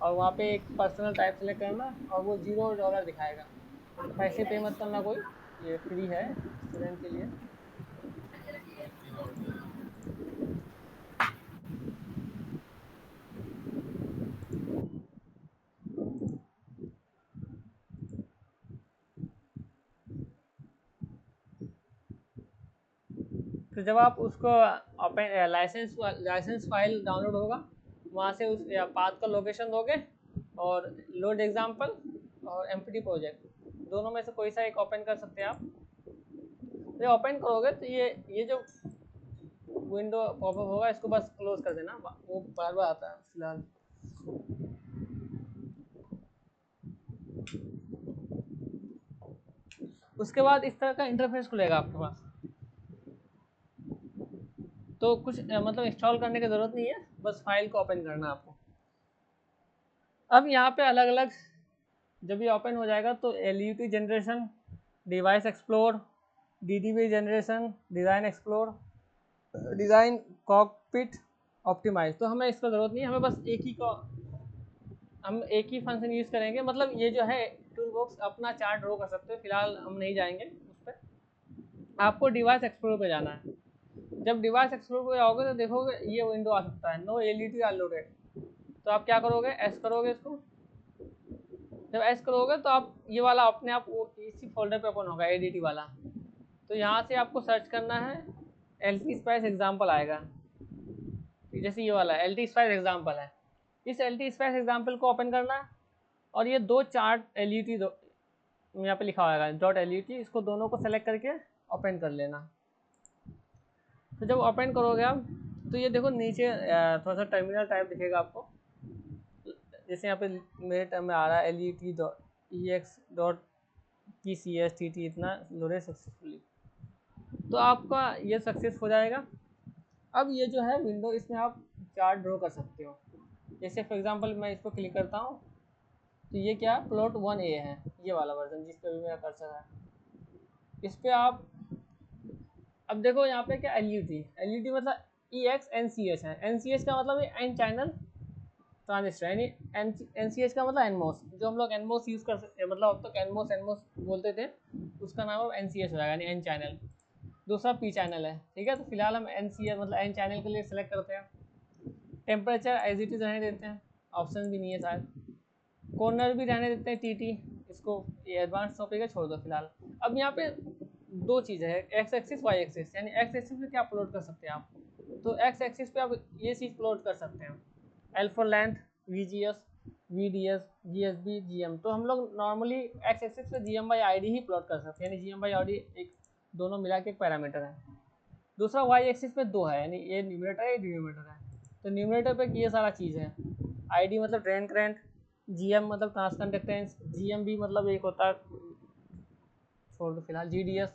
Speaker 1: और वहाँ पे एक पर्सनल टाइप सेलेक्ट करना, और वो $0 दिखाएगा। पैसे पे मत करना कोई, ये फ्री है स्टूडेंट के लिए। तो जब आप उसको ओपन लाइसेंस फाइल डाउनलोड होगा, वहाँ से उस पाथ का लोकेशन दोगे, और लोड एग्जाम्पल और एमपीटी प्रोजेक्ट, दोनों में से कोई सा एक ओपन कर सकते हैं आप। तो ओपन करोगे तो ये जो विंडो पॉपअप होगा, इसको बस क्लोज कर देना, वो बार बार आता है फिलहाल। उसके बाद इस तरह का इंटरफेस खुलेगा आपके पास। तो कुछ मतलब इंस्टॉल करने की ज़रूरत नहीं है, बस फाइल को ओपन करना है आपको। अब यहाँ पे अलग अलग, जब ये ओपन हो जाएगा तो LUT generation, device explore, DDB generation, design explore, design cockpit, optimise. तो हमें इसका ज़रूरत नहीं है, हमें बस हम एक ही फंक्शन यूज़ करेंगे। मतलब ये जो है टूल बॉक्स अपना चार्ट ड्रॉ कर सकते हो, फिलहाल हम नहीं जाएंगे उस पर। आपको डिवाइस एक्सप्लोर पे जाना है। जब डिवाइस एक्सप्लोर पे जाओगे तो देखोगे ये विंडो आ सकता है, नो LUT आर लोडेड। तो आप क्या करोगे, एस करोगे इसको। जब एस करोगे तो आप ये वाला अपने आप वो इसी फोल्डर पे ओपन होगा, ADT वाला। तो यहाँ से आपको सर्च करना है, LT स्पाइस एग्जाम्पल आएगा, जैसे ये वाला LT स्पाइस एग्जाम्पल है। इस LT स्पाइस एग्जाम्पल को ओपन करना है, और ये दो चार्ट LUT यहाँ पे लिखा होगा .LUT, इसको दोनों को सेलेक्ट करके ओपन कर लेना। तो जब ओपन करोगे आप, तो ये देखो नीचे थोड़ा सा टर्मिनल टाइप दिखेगा आपको, जैसे यहाँ पे मेरे टर्म में आ रहा है LUT.ex.tcst, इतना लोडेड सक्सेसफुली। तो आपका ये सक्सेस हो जाएगा। अब ये जो है विंडो, इसमें आप चार्ट ड्रॉ कर सकते हो। जैसे फॉर एग्जांपल मैं इसको क्लिक करता हूँ, तो ये क्या प्लॉट 1A है, ये वाला वर्जन जिस पर भी मेरा कर्सर है। इस पर आप अब देखो यहाँ पे क्या LUT मतलब EXNCH है। NCH का मतलब एन चैनल ट्रांजिस्टर, यानी NCH का मतलब NMOS, जो हम लोग NMOS यूज़ कर सकते हैं, मतलब अब तक NMOS बोलते थे, उसका नाम अब NCH हो जाएगा, यानी एन चैनल। दूसरा पी चैनल है, ठीक है। तो फिलहाल हम एन सी मतलब एन चैनल के लिए सेलेक्ट करते हैं। टेम्परेचर एज इट इज़ रहने देते हैं, ऑप्शन भी नहीं है शायद। कॉर्नर भी रहने देते हैं टी, इसको ये एडवांस टॉपिक है, छोड़ दो फिलहाल। अब यहाँ पे दो चीज़ें हैं, एक्स एक्सिस वाई एक्सिस, यानी एक्स एक्सिस पे क्या प्लॉट कर सकते हैं आप, तो एक्स एक्सिस पे आप ये चीज़ प्लॉट कर सकते हैं, L for length, V G S, V D S, G S B, G M. तो हम लोग नॉर्मली एक्स एक्सिस पे G M by I D ही प्लॉट कर सकते हैं, यानी G M by I D एक दोनों मिला के एक पैरामीटर है। दूसरा वाई एक्सिस पे दो है, यानी ये न्यूमरेटर है, ये डिनोमिनेटर है। तो न्यूमरेटर पे ये सारा चीज़ है, आई डी मतलब ड्रेन करंट, जी एम मतलब ट्रांसकंडक्टेंस, जी एम भी मतलब एक होता है, छोड़ दो फिलहाल, G D S,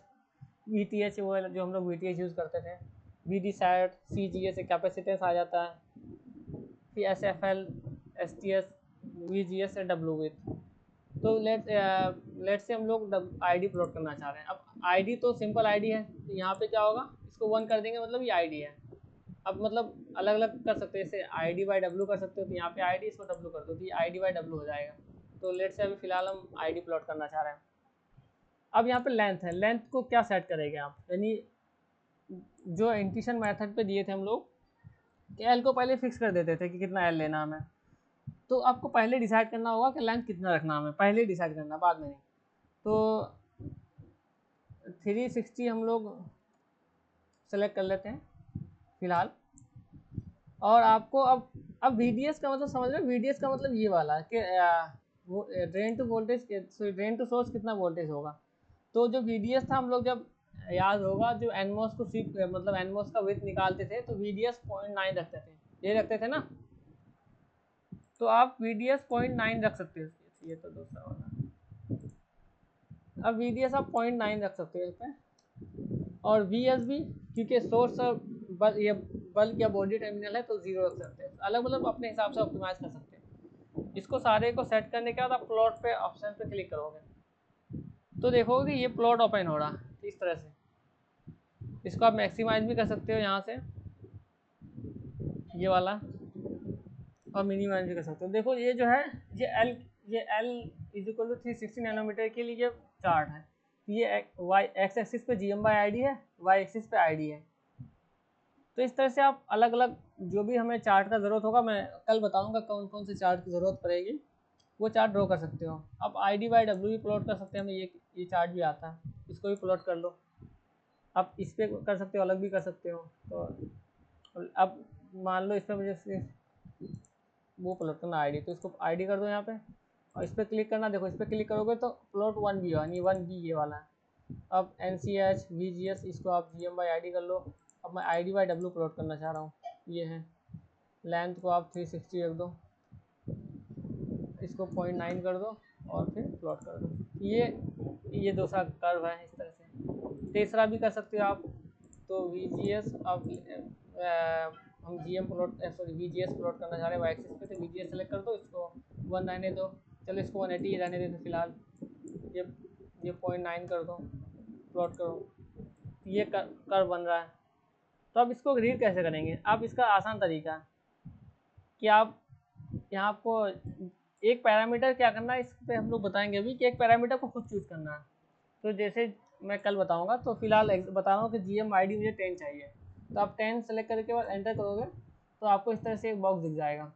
Speaker 1: we T H वो जो हम लोग वी टी एच यूज़ करते थे, V D sat, C G S capacitance आ जाता है, फिर S F L, S T S, V G S, W with. तो लेट से हम लोग आई डी प्लॉट करना चाह रहे हैं। अब आई डी तो सिंपल आई डी है, तो यहाँ पे क्या होगा, इसको 1 कर देंगे मतलब ये आई डी है। अब मतलब अलग अलग कर सकते हैं, जैसे आई डी बाई डब्ल्यू कर सकते हो, तो यहाँ पे आई डी, इसको डब्ल्यू कर दो, तो ये आई डी बाई डब्ल्यू हो जाएगा। तो लेट से अभी फिलहाल हम आई डी प्लॉट करना चाह रहे हैं। अब यहाँ पे लेंथ है, लेंथ को क्या सेट करेंगे आप, यानी जो इंटीशन मेथड पे दिए थे हम लोग कि एल को पहले फिक्स कर देते थे कि कितना एल लेना हमें, तो आपको पहले डिसाइड करना होगा कि लेंथ कितना रखना हमें, पहले डिसाइड करना, बाद में नहीं। तो 360 हम लोग सेलेक्ट कर लेते हैं फिलहाल। और आपको अब वी डी एस का मतलब समझ रहे हैं, वी डी एस का मतलब ये वाला कि वो drain to voltage, drain to source कितना वोल्टेज होगा। तो जो वी डी एस था, हम लोग जब याद होगा जो एनमोस को स्वीप मतलब एनमोस का विड्थ निकालते थे, तो वी डी एस 0.9 रखते थे, ये रखते थे ना। तो आप वी डी एस 0.9 रख सकते हो, ये तो दूसरा वाला। अब वी डी एस आप 0.9 रख सकते हो इस पर। और वी एस बी, क्योंकि सोर्स ये बल्क या बॉडी टर्मिनल है, तो 0 रख सकते हैं। अलग मतलब अपने हिसाब से ऑप्टिमाइज कर सकते हैं। इसको सारे को सेट करने के बाद आप प्लॉट पे ऑप्शन पे क्लिक करोगे, तो देखोगे कि ये प्लॉट ओपन हो रहा है इस तरह से। इसको आप मैक्सिमाइज भी कर सकते हो यहाँ से, ये वाला, और मिनिमाइज भी कर सकते हो। देखो ये जो है, ये L is equal to 360 nanometre के लिए ये चार्ट है। ये वाई एक्स एक्सिस पे G M by I D है, वाई एक्सिस पे आई डी है। तो इस तरह से आप अलग अलग जो भी हमें चार्ट का ज़रूरत होगा, मैं कल बताऊंगा कौन कौन से चार्ट की ज़रूरत पड़ेगी, वो चार्ट ड्रॉ कर सकते हो। अब आई डी बाई डब्ल्यू भी प्लॉट कर सकते हैं, हमें ये चार्ट भी आता है, इसको भी प्लॉट कर लो। आप इस पर कर सकते हो, अलग भी कर सकते हो। तो अब मान लो इस पर मुझे वो प्लॉट करना आई डी, तो इसको आई डी कर दो यहाँ पे, और इस पर क्लिक करना। देखो इस पर क्लिक करोगे तो प्लॉट 1 बी, यानी 1 बी ये वाला है। अब N C H, V G S, इसको आप G M by I D कर लो। अब मैं I D by W plot करना चाह रहा हूँ, ये है। लेंथ को आप 360 रख दो, इसको 0.9 कर दो, और फिर प्लॉट कर दो। ये दूसरा कर्व है इस तरह से। तीसरा भी कर सकते हो आप, तो वी जी एस आप हम G M plot sorry V G S plot करना चाह रहे हैं वाई एक्सिस पे, तो वी जी एस सेलेक्ट कर दो, इसको 1 रहने दो। चलो इसको 180 रहने देते फिलहाल। ये 0.9 कर दो, प्लॉट करो, ये कर्व बन रहा है। तो अब इसको रीड कैसे करेंगे, आप इसका आसान तरीका कि आप यहाँ आपको एक पैरामीटर क्या करना है, इस पर हम लोग बताएंगे अभी कि एक पैरामीटर को खुद चूज़ करना है। तो जैसे मैं कल बताऊंगा, तो फिलहाल बता रहा हूँ कि जी एम आई डी मुझे 10 चाहिए। तो आप 10 सेलेक्ट करने के बाद एंटर करोगे, तो आपको इस तरह से एक बॉक्स दिख जाएगा,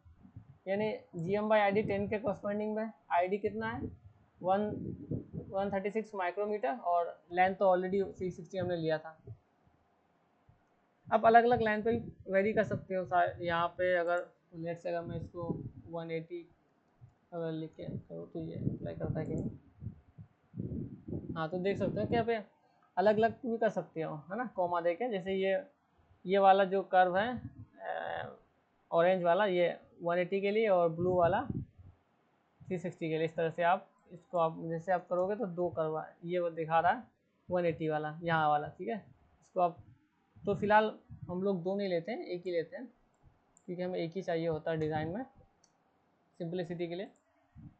Speaker 1: यानी G M by I D 10 के कॉरस्पॉन्डिंग में आई डी कितना है 136 माइक्रोमीटर, और लेंथ तो ऑलरेडी 360 हमने लिया था। आप अलग अलग लाइन पे भी वेरी कर सकते हो। यहाँ पे अगर लेट से अगर मैं इसको 180 अगर लिख के करूँ, तो ये अप्लाई करता है कि नहीं। हाँ, तो देख सकते हो कि यहाँ पे अलग अलग भी कर सकते हो, है ना, कॉमा देके। जैसे ये वाला जो कर्व है ऑरेंज वाला, ये 180 के लिए, और ब्लू वाला 360 के लिए। इस तरह से आप इसको आप जैसे आप करोगे तो दो कर्व ये वो दिखा रहा है 180 वाला, यहाँ वाला, ठीक है। इसको आप, तो फिलहाल हम लोग दो नहीं लेते हैं, एक ही लेते हैं, क्योंकि हमें एक ही चाहिए होता है डिज़ाइन में सिंपलिसिटी के लिए।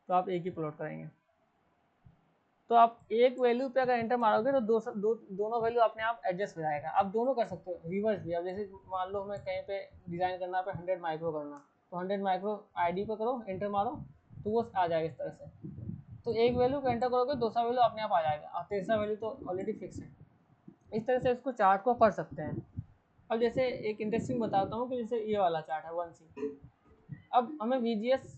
Speaker 1: तो आप एक ही प्लॉट करेंगे। तो आप एक वैल्यू पे अगर एंटर मारोगे तो दोनों वैल्यू अपने आप एडजस्ट हो जाएगा। आप दोनों कर सकते हो, रिवर्स भी। अब जैसे मान लो हमें कहीं पे डिज़ाइन करना पे 100 माइक्रो करना, तो 100 माइक्रो आई पे करो, एंटर मारो, तो वो आ जाएगा इस तरह से। तो एक वैल्यू को एंटर करोगे, दूसरा वैल्यू अपने आप आ जाएगा, और तीसरा वैल्यू तो ऑलरेडी फिक्स है। इस तरह से इसको चार्ट को पढ़ सकते हैं। अब जैसे एक इंटरेस्टिंग बताता हूँ कि जैसे ये वाला चार्ट है 1C। अब हमें VGS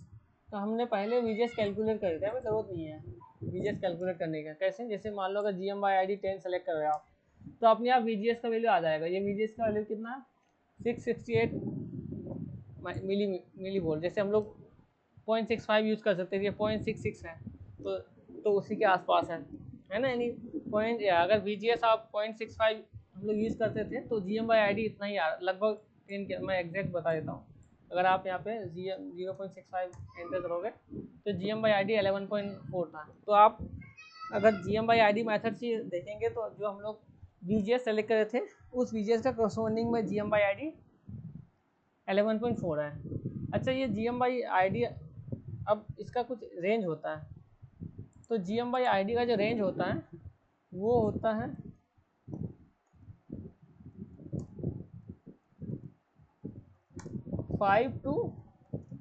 Speaker 1: का हमने पहले VGS कैलकुलेट कर दिया, हमें ज़रूरत नहीं है VGS कैलकुलेट करने का। कैसे? जैसे मान लो अगर GM/ID 10 सेलेक्ट कर रहे हो आप, तो अपने आप VGS का वैल्यू आ जाएगा। ये VGS का वैल्यू कितना है? 668 मिली वोल्ट। जैसे हम लोग 0.65 यूज़ कर सकते हैं, ये 0.66 है, तो उसी के आसपास है ना। यानी पॉइंट, अगर VGS आप 0.65 हम लोग यूज़ करते थे तो GM/ID इतना ही लगभग 10 के, मैं एग्जैक्ट बता देता हूँ। अगर आप यहाँ पे 0.65 एंटर करोगे तो GM/ID 11.4 था। तो आप अगर GM/ID मेथड से देखेंगे तो जो हम लोग VGS सेलेक्ट करे थे उस VGS का करस्पॉन्डिंग में GM/ID 11.4 है। अच्छा, ये GM/ID अब इसका कुछ रेंज होता है, तो GM/ID का जो रेंज होता है वो होता है 5 to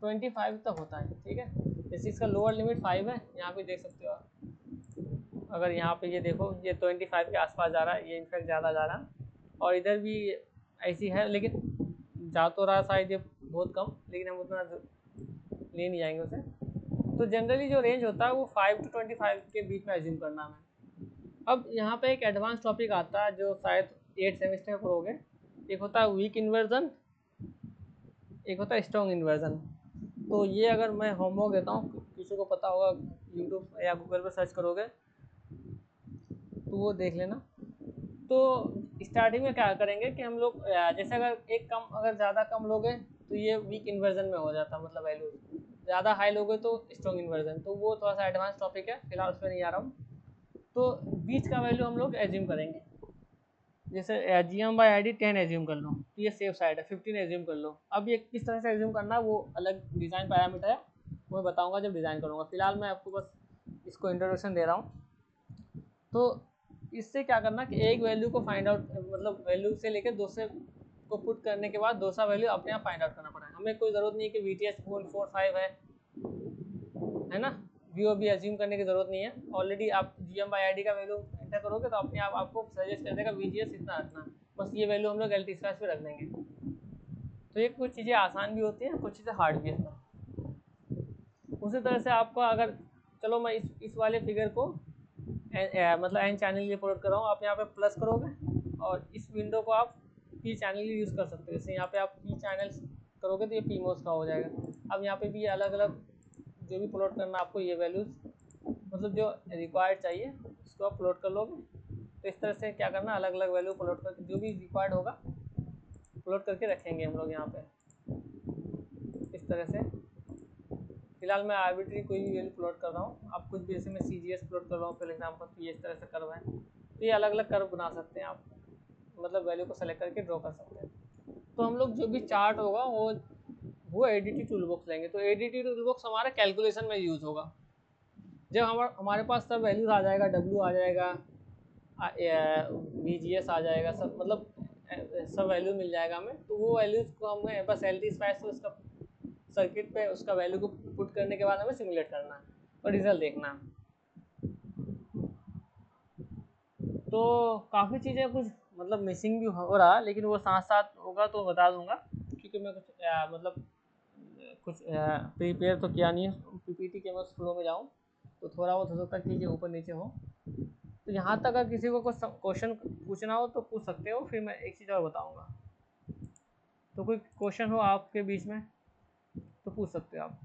Speaker 1: 25 तक होता है, ठीक है। जैसे इसका लोअर लिमिट 5 है, यहाँ पे देख सकते हो आप। अगर यहाँ पे ये देखो, ये 25 के आसपास जा रहा है, ये इनफैक्ट ज़्यादा जा रहा है, और इधर भी ऐसी है, लेकिन जा तो रहा शायद ये बहुत कम, लेकिन हम उतना ले नहीं जाएंगे उसे। तो जनरली जो रेंज होता है वो 5 to 25 के बीच में एज्यूम करना है। अब यहाँ पे एक एडवांस टॉपिक आता है जो शायद 8 सेमेस्टर में पढ़ोगे। एक होता है वीक इन्वर्जन, एक होता है स्ट्रॉन्ग इन्वर्जन। तो ये अगर मैं होमवर्क देता हूँ, किसी को पता होगा, यूट्यूब या गूगल पर सर्च करोगे तो वो देख लेना। तो स्टार्टिंग में क्या करेंगे कि हम लोग जैसे अगर ज़्यादा कम लोगे तो ये वीक इन्वर्जन में हो जाता है, मतलब वैल्यू ज़्यादा हाई लोगे तो स्ट्रॉन्ग इन्वर्जन। तो वो थोड़ा सा एडवांस टॉपिक है, फिलहाल उस पर नहीं आ रहा हूँ। तो बीच का वैल्यू हम लोग एज्यूम करेंगे। जैसे GM/ID 10 एज्यूम कर लो, तो ये सेफ साइड है। 15 एज्यूम कर लो। अब ये किस तरह से एज्यूम करना है वो अलग डिज़ाइन पैरामीटर है, वो मैं बताऊंगा जब डिज़ाइन करूंगा। फिलहाल मैं आपको बस इसको इंट्रोडक्शन दे रहा हूँ। तो इससे क्या करना कि एक वैल्यू को फाइंड आउट, मतलब वैल्यू से लेकर दूसरे को पुट करने के बाद दूसरा वैल्यू अपने आप फाइंड आउट करना पड़ेगा। हमें कोई ज़रूरत नहीं है कि VTS 0.45 है ना, VOB एज्यूम करने की ज़रूरत नहीं है। ऑलरेडी आप GM/ID का वैल्यू एंटर करोगे तो अपने आप आपको सजेस्ट कर देगा VGS इतना रखना, बस ये वैल्यू हम लोग LT² पे रख देंगे। तो ये कुछ चीज़ें आसान भी होती हैं, कुछ चीज़ें हार्ड भी है। उसी तरह से आपका अगर, चलो मैं इस वाले फिगर को मतलब N चैनल लिए प्लॉट कर रहा हूँ, आप यहाँ पे प्लस करोगे और इस विंडो को आप P चैनल लिए यूज़ कर सकते हो। जैसे यहाँ पे आप P चैनल करोगे तो ये PMOS का हो जाएगा। अब यहाँ पे भी ये अलग अलग जो भी प्लॉट करना आपको, ये वैल्यूज़ मतलब जो रिक्वायर्ड चाहिए उसको आप प्लॉट कर लोगे। तो इस तरह से क्या करना, अलग अलग वैल्यू प्लॉट कर, जो भी रिक्वायर्ड होगा प्लॉट करके रखेंगे हम लोग यहाँ पे इस तरह से। फिलहाल मैं आर्बिट्री कोई भी वैल्यू प्लॉट कर रहा हूँ, आप कुछ भी, जैसे मैं CGS प्लॉट कर रहा हूँ फॉर एग्जाम्पल, तो ये इस तरह से कर्व है। तो ये अलग अलग कर्व बना सकते हैं आप, मतलब वैल्यू को सेलेक्ट करके ड्रॉ कर सकते हैं। तो हम लोग जो भी चार्ट होगा वो ADT टूल बॉक्स लेंगे। तो ADT टूल बॉक्स हमारा कैलकुलेशन में यूज़ होगा। जब हमारे पास सब वैल्यूज आ जाएगा, W आ जाएगा, VGS आ जाएगा, सब मतलब सब वैल्यू मिल जाएगा हमें। तो वो वैल्यूज़ को हमें बस LT² से उसका सर्किट पे उसका वैल्यू को पुट करने के बाद हमें सिमुलेट करना है और रिजल्ट देखना है। तो काफ़ी चीज़ें कुछ मतलब मिसिंग भी हो रहा है, लेकिन वो साथ साथ होगा तो बता दूंगा, क्योंकि मैं कुछ मतलब कुछ प्रिपेयर तो किया नहीं है PPT के, मैं फ्लो में जाऊँ तो थोड़ा बहुत हो सकता है चीज़ें ऊपर नीचे हो। तो यहाँ तक अगर किसी को कुछ क्वेश्चन पूछना हो तो पूछ सकते हो, फिर मैं एक चीज़ और बताऊँगा। तो कोई क्वेश्चन हो आपके बीच में तो पूछ सकते हो आप।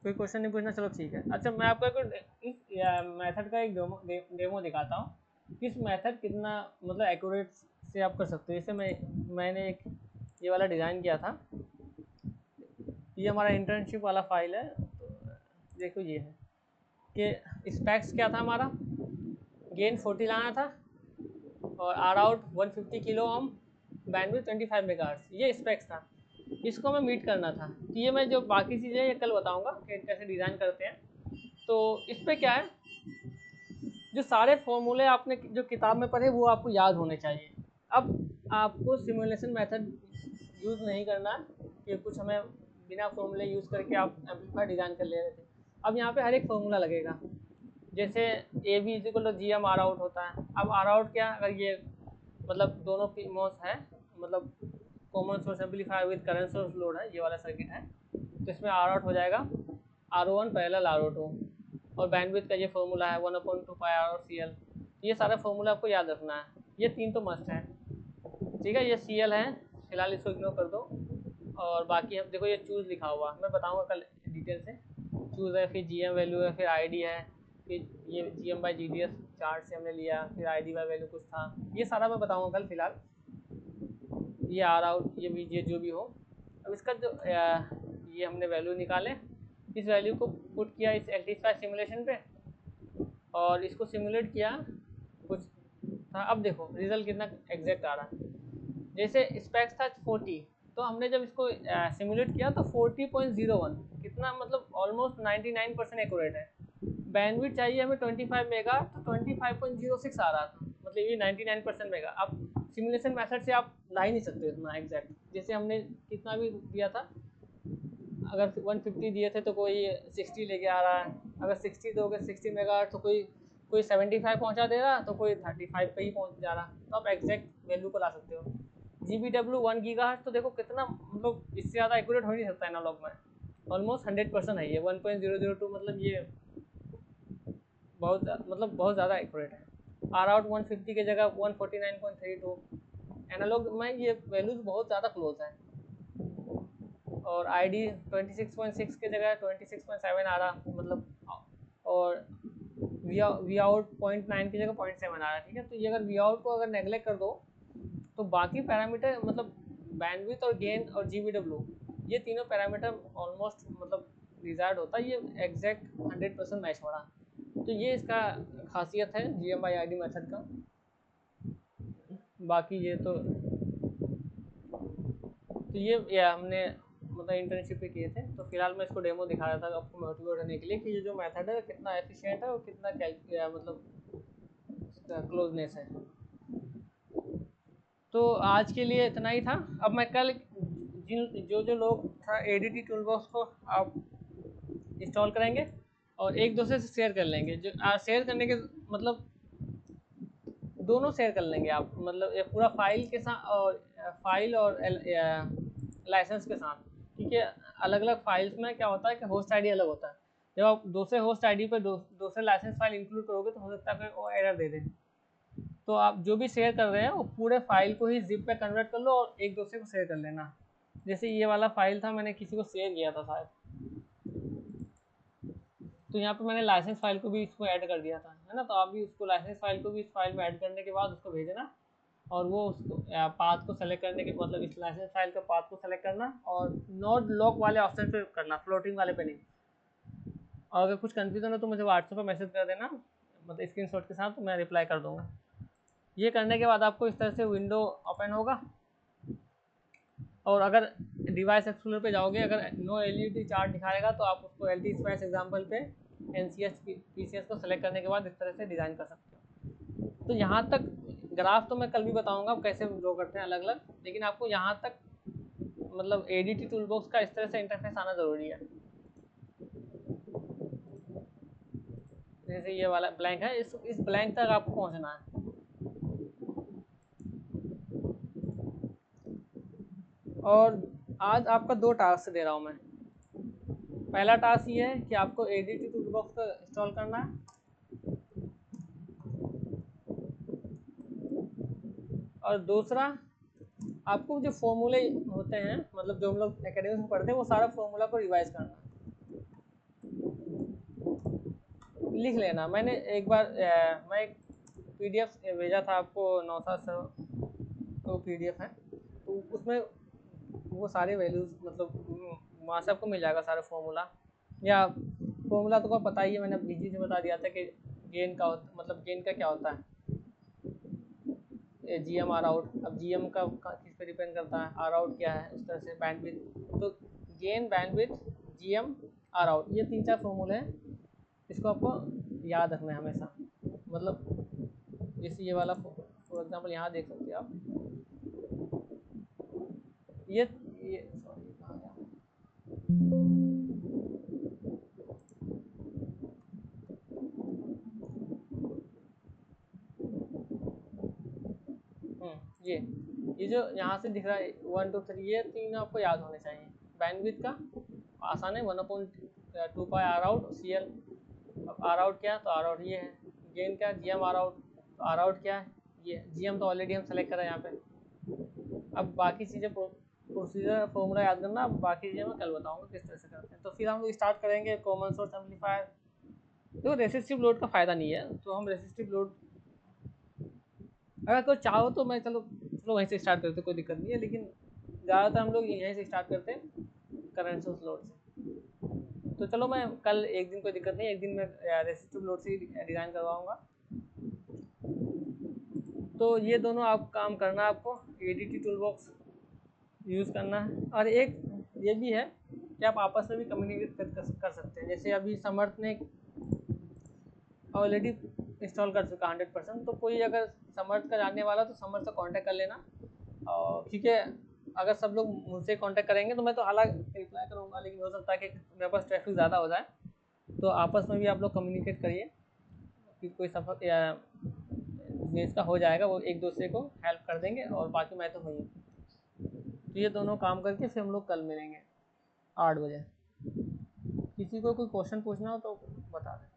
Speaker 1: कोई क्वेश्चन नहीं पूछना, चलो ठीक है। अच्छा, मैं आपको इस मेथड का एक डेमो दिखाता हूँ। किस मेथड कितना मतलब एक्यूरेट से आप कर सकते हो। जैसे मैंने एक ये वाला डिज़ाइन किया था, ये हमारा इंटर्नशिप वाला फाइल है। तो देखो ये है कि स्पेक्स क्या था हमारा, गेन 40 लाना था और R out 150 kilo ohm, bandwidth 25 megahertz, ये स्पेक्स था। इसको हमें मीट करना था। तो ये मैं जो बाकी चीज़ें ये कल बताऊंगा कि कैसे डिज़ाइन करते हैं। तो इस पर क्या है, जो सारे फॉर्मूले आपने जो किताब में पढ़े वो आपको याद होने चाहिए। अब आपको सिमुलेशन मेथड यूज़ नहीं करना है, कि कुछ हमें बिना फॉर्मूले यूज़ करके आप एम्पलीफायर डिज़ाइन कर ले रहे थे। अब यहाँ पे हर एक फार्मूला लगेगा, जैसे A B is equal to G M R out होता है। अब आर आउट क्या, अगर ये मतलब दोनों PMOS है, मतलब common source amplifier with current source load है, ये वाला सर्किट है, तो इसमें आर आउट हो जाएगा R1 पैरेलल R02, और बैंडविड्थ का ये फार्मूला है 1/2 पाई आर और CL। ये सारा फार्मूला आपको याद रखना है, ये 3 तो मस्ट है, ठीक है। ये CL है, फिलहाल इसको इग्नोर कर दो। और बाकी अब देखो ये चूज़ लिखा हुआ, मैं बताऊंगा कल डिटेल से। चूज़ है, फिर GM वैल्यू है, फिर ID है, फिर ये GM/GDS चार्ट से हमने लिया, फिर ID बाय वैल्यू कुछ था, ये सारा मैं बताऊंगा कल। फिलहाल ये आर आउट, ये भी, ये जो भी हो। अब इसका जो ये हमने वैल्यू निकाले, इस वैल्यू को पुट किया इस LT-SPICE सिमुलेशन पे, और इसको सिमुलेट किया कुछ था। अब देखो रिजल्ट कितना एग्जैक्ट आ रहा है। जैसे स्पेक्स था 40, तो हमने जब इसको सिमुलेट किया तो 40.01, कितना मतलब ऑलमोस्ट 99% एक्यूरेट है। बैंडविड्थ चाहिए हमें 25 मेगा, तो 25.06 आ रहा था, मतलब ये 99% मेगा। अब सिमुलेशन मेथड से आप ला ही नहीं सकते इतना एग्जैक्ट, जैसे हमने कितना भी दिया था, अगर 150 दिए थे तो कोई 60 लेके आ रहा है, अगर 60 दोगे 60 मेगा, तो कोई 75 पहुंचा दे रहा, तो कोई 35 पे ही पहुंच जा रहा, तो आप एग्जैक्ट वैल्यू को ला सकते हो। GBW 1 गीगाहर्ट्ज़ तो देखो कितना, मतलब इससे ज़्यादा एक्यूरेट हो ही नहीं सकता एनालॉग में, ऑलमोस्ट 100% है ये। 1.002 मतलब ये बहुत ज़्यादा एक्यूरेट है। आर आउट 150 की जगह 149.32, एनालॉग में ये वैल्यूज बहुत ज़्यादा क्लोज है। और ID 26.6 की जगह 26.7 आ रहा, मतलब, और वी आउट 0.9 की जगह 0.7 आ रहा है, ठीक है। तो ये अगर वी आउट को अगर नेगलेक्ट कर दो, तो बाकी पैरामीटर, मतलब बैंडविड्थ और गेन और GBW, ये तीनों पैरामीटर ऑलमोस्ट मतलब डिजायर्ड होता है, ये एग्जैक्ट 100% मैच हो रहा। तो ये इसका खासियत है GM/ID मेथड का। बाकी ये तो ये हमने मतलब इंटर्नशिप पे किए थे, तो फिलहाल मैं इसको डेमो दिखा रहा था आपको मोटिवेट करने के लिए कि ये जो मेथड है कितना एफिशिएंट है और कितना मतलब क्लोजनेस है। तो आज के लिए इतना ही था। अब मैं कल जो लोग था ADT टूलबॉक्स को आप इंस्टॉल करेंगे और एक दूसरे से शेयर कर लेंगे। जो शेयर करने के मतलब दोनों शेयर कर लेंगे आप, मतलब ये पूरा फाइल के साथ, और फाइल और लाइसेंस के साथ, ठीक है। अलग अलग फाइल्स में क्या होता है कि होस्ट आईडी अलग होता है। जब आप दूसरे होस्ट आईडी पर दूसरे लाइसेंस फाइल इंक्लूड करोगे तो हो सकता है कि वो एरर दे दे। तो आप जो भी शेयर कर रहे हैं वो पूरे फाइल को ही जिप पे कन्वर्ट कर लो और एक दूसरे को शेयर कर लेना। जैसे ये वाला फाइल था, मैंने किसी को शेयर किया था शायद, तो यहाँ पे मैंने लाइसेंस फाइल को भी इसको ऐड कर दिया था, है ना। तो आप भी उसको लाइसेंस फाइल को भी इस फाइल में ऐड करने के बाद उसको भेजना, और वो उसको पाथ को सेलेक्ट करने के मतलब इस लाइसेंस फाइल का पाथ को सेलेक्ट करना, और नोड लॉक वाले ऑप्शन पे करना, फ्लोटिंग वाले पे नहीं। और अगर कुछ कन्फ्यूजन हो तो मुझे व्हाट्सएप पर मैसेज कर देना, मतलब स्क्रीनशॉट के साथ, तो मैं रिप्लाई कर दूँगा। ये करने के बाद आपको इस तरह से विंडो ओपन होगा, और अगर डिवाइस एक्सप्लोरर पे जाओगे, अगर नो LED चार्ट दिखाएगा तो आप उसको LT-SPICE एग्जाम्पल पे NCS PCS को सेलेक्ट करने के बाद इस तरह से डिज़ाइन कर सकते हो। तो यहाँ तक ग्राफ तो मैं कल भी बताऊँगा कैसे ड्रॉ करते हैं अलग अलग, लेकिन आपको यहाँ तक मतलब ADT टूलबॉक्स का इस तरह से इंटरफेस आना ज़रूरी है। जैसे ये वाला ब्लैंक है, इस ब्लैंक तक आपको पहुँचना है। और आज आपका 2 टास्क दे रहा हूँ मैं। पहला टास्क ये है कि आपको ADT टूलबॉक्स को इंस्टॉल करना है, और दूसरा आपको जो फॉर्मूले होते हैं, मतलब जो हम लोग एकेडमी में पढ़ते हैं, वो सारा फॉर्मूला को रिवाइज करना, लिख लेना। मैंने एक बार मैं एक PDF भेजा था आपको, नौसा सर तो PDF है, तो उसमें वो सारे वैल्यूज़ मतलब वहाँ से आपको मिल जाएगा सारा फॉर्मूला। या फॉर्मूला तो आपको पता ही है, मैंने BG से बता दिया था कि गेन का मतलब गेन का क्या होता है, GM आर आउट। अब GM का किस पे डिपेंड करता है, आर आउट क्या है, इस तरह से बैंडविड्थ। तो gain, bandwidth, GM, R out, ये 3-4 फॉर्मूले हैं, इसको आपको याद रखना है हमेशा। मतलब जैसे ये वाला फॉर एग्जांपल यहाँ देख सकते हो आप, ये सॉरी कहाँ ये जो यहाँ से दिख रहा है 1 2 3, ये तीन आपको याद होने चाहिए। बैंडविड्थ का आसान है 1/2 पाई आर आउट सी एल। अब आर आउट क्या है, तो आर आउट ये है। गेन क्या है, जी एम आर आउट। तो आर आउट क्या है, ये जी एम तो ऑलरेडी हम सेलेक्ट करें यहाँ पे। अब बाकी चीज़ें प्रोसीजर फॉर्मूला याद करना, अब बाकी चीज़ें मैं कल बताऊँगा किस तरह से करते हैं। तो फिर हम लोग स्टार्ट करेंगे कॉमन सोर्स एम्पलीफायर। तो रेसिस्टिव लोड का फ़ायदा नहीं है, तो हम रेसिस्टिव लोड अगर कोई चाहो तो मैं चलो वहीं से स्टार्ट करते, कोई दिक्कत नहीं है, लेकिन ज़्यादातर हम लोग यहीं से स्टार्ट करते हैं करंट सोर्स लोड से। तो चलो मैं कल एक दिन कोई दिक्कत नहीं, एक दिन मैं रेसिस्टिव लोड से ही डिज़ाइन करवाऊँगा। तो ये दोनों आप काम करना, आपको एडीटी टूल बॉक्स यूज़ करना है। और एक ये भी है कि आप आपस में भी कम्युनिकेट कर सकते हैं। जैसे अभी समर्थ ने ऑलरेडी इंस्टॉल कर चुका 100%, तो कोई अगर समर्थ का जानने वाला तो समर्थ से कांटेक्ट कर लेना। और क्योंकि अगर सब लोग मुझसे कांटेक्ट करेंगे तो मैं तो हालांकि रिप्लाई करूँगा, लेकिन हो सकता है कि मेरे पास ट्रैफिक ज़्यादा हो जाए। तो आपस में भी आप लोग कम्युनिकेट करिए कि कोई सफर या जिसका हो जाएगा वो एक दूसरे को हेल्प कर देंगे, और बाकी मैं तो हुई हूँ। तो ये दोनों काम करके फिर हम लोग कल मिलेंगे 8 बजे। किसी को कोई क्वेश्चन पूछना हो तो बता दें।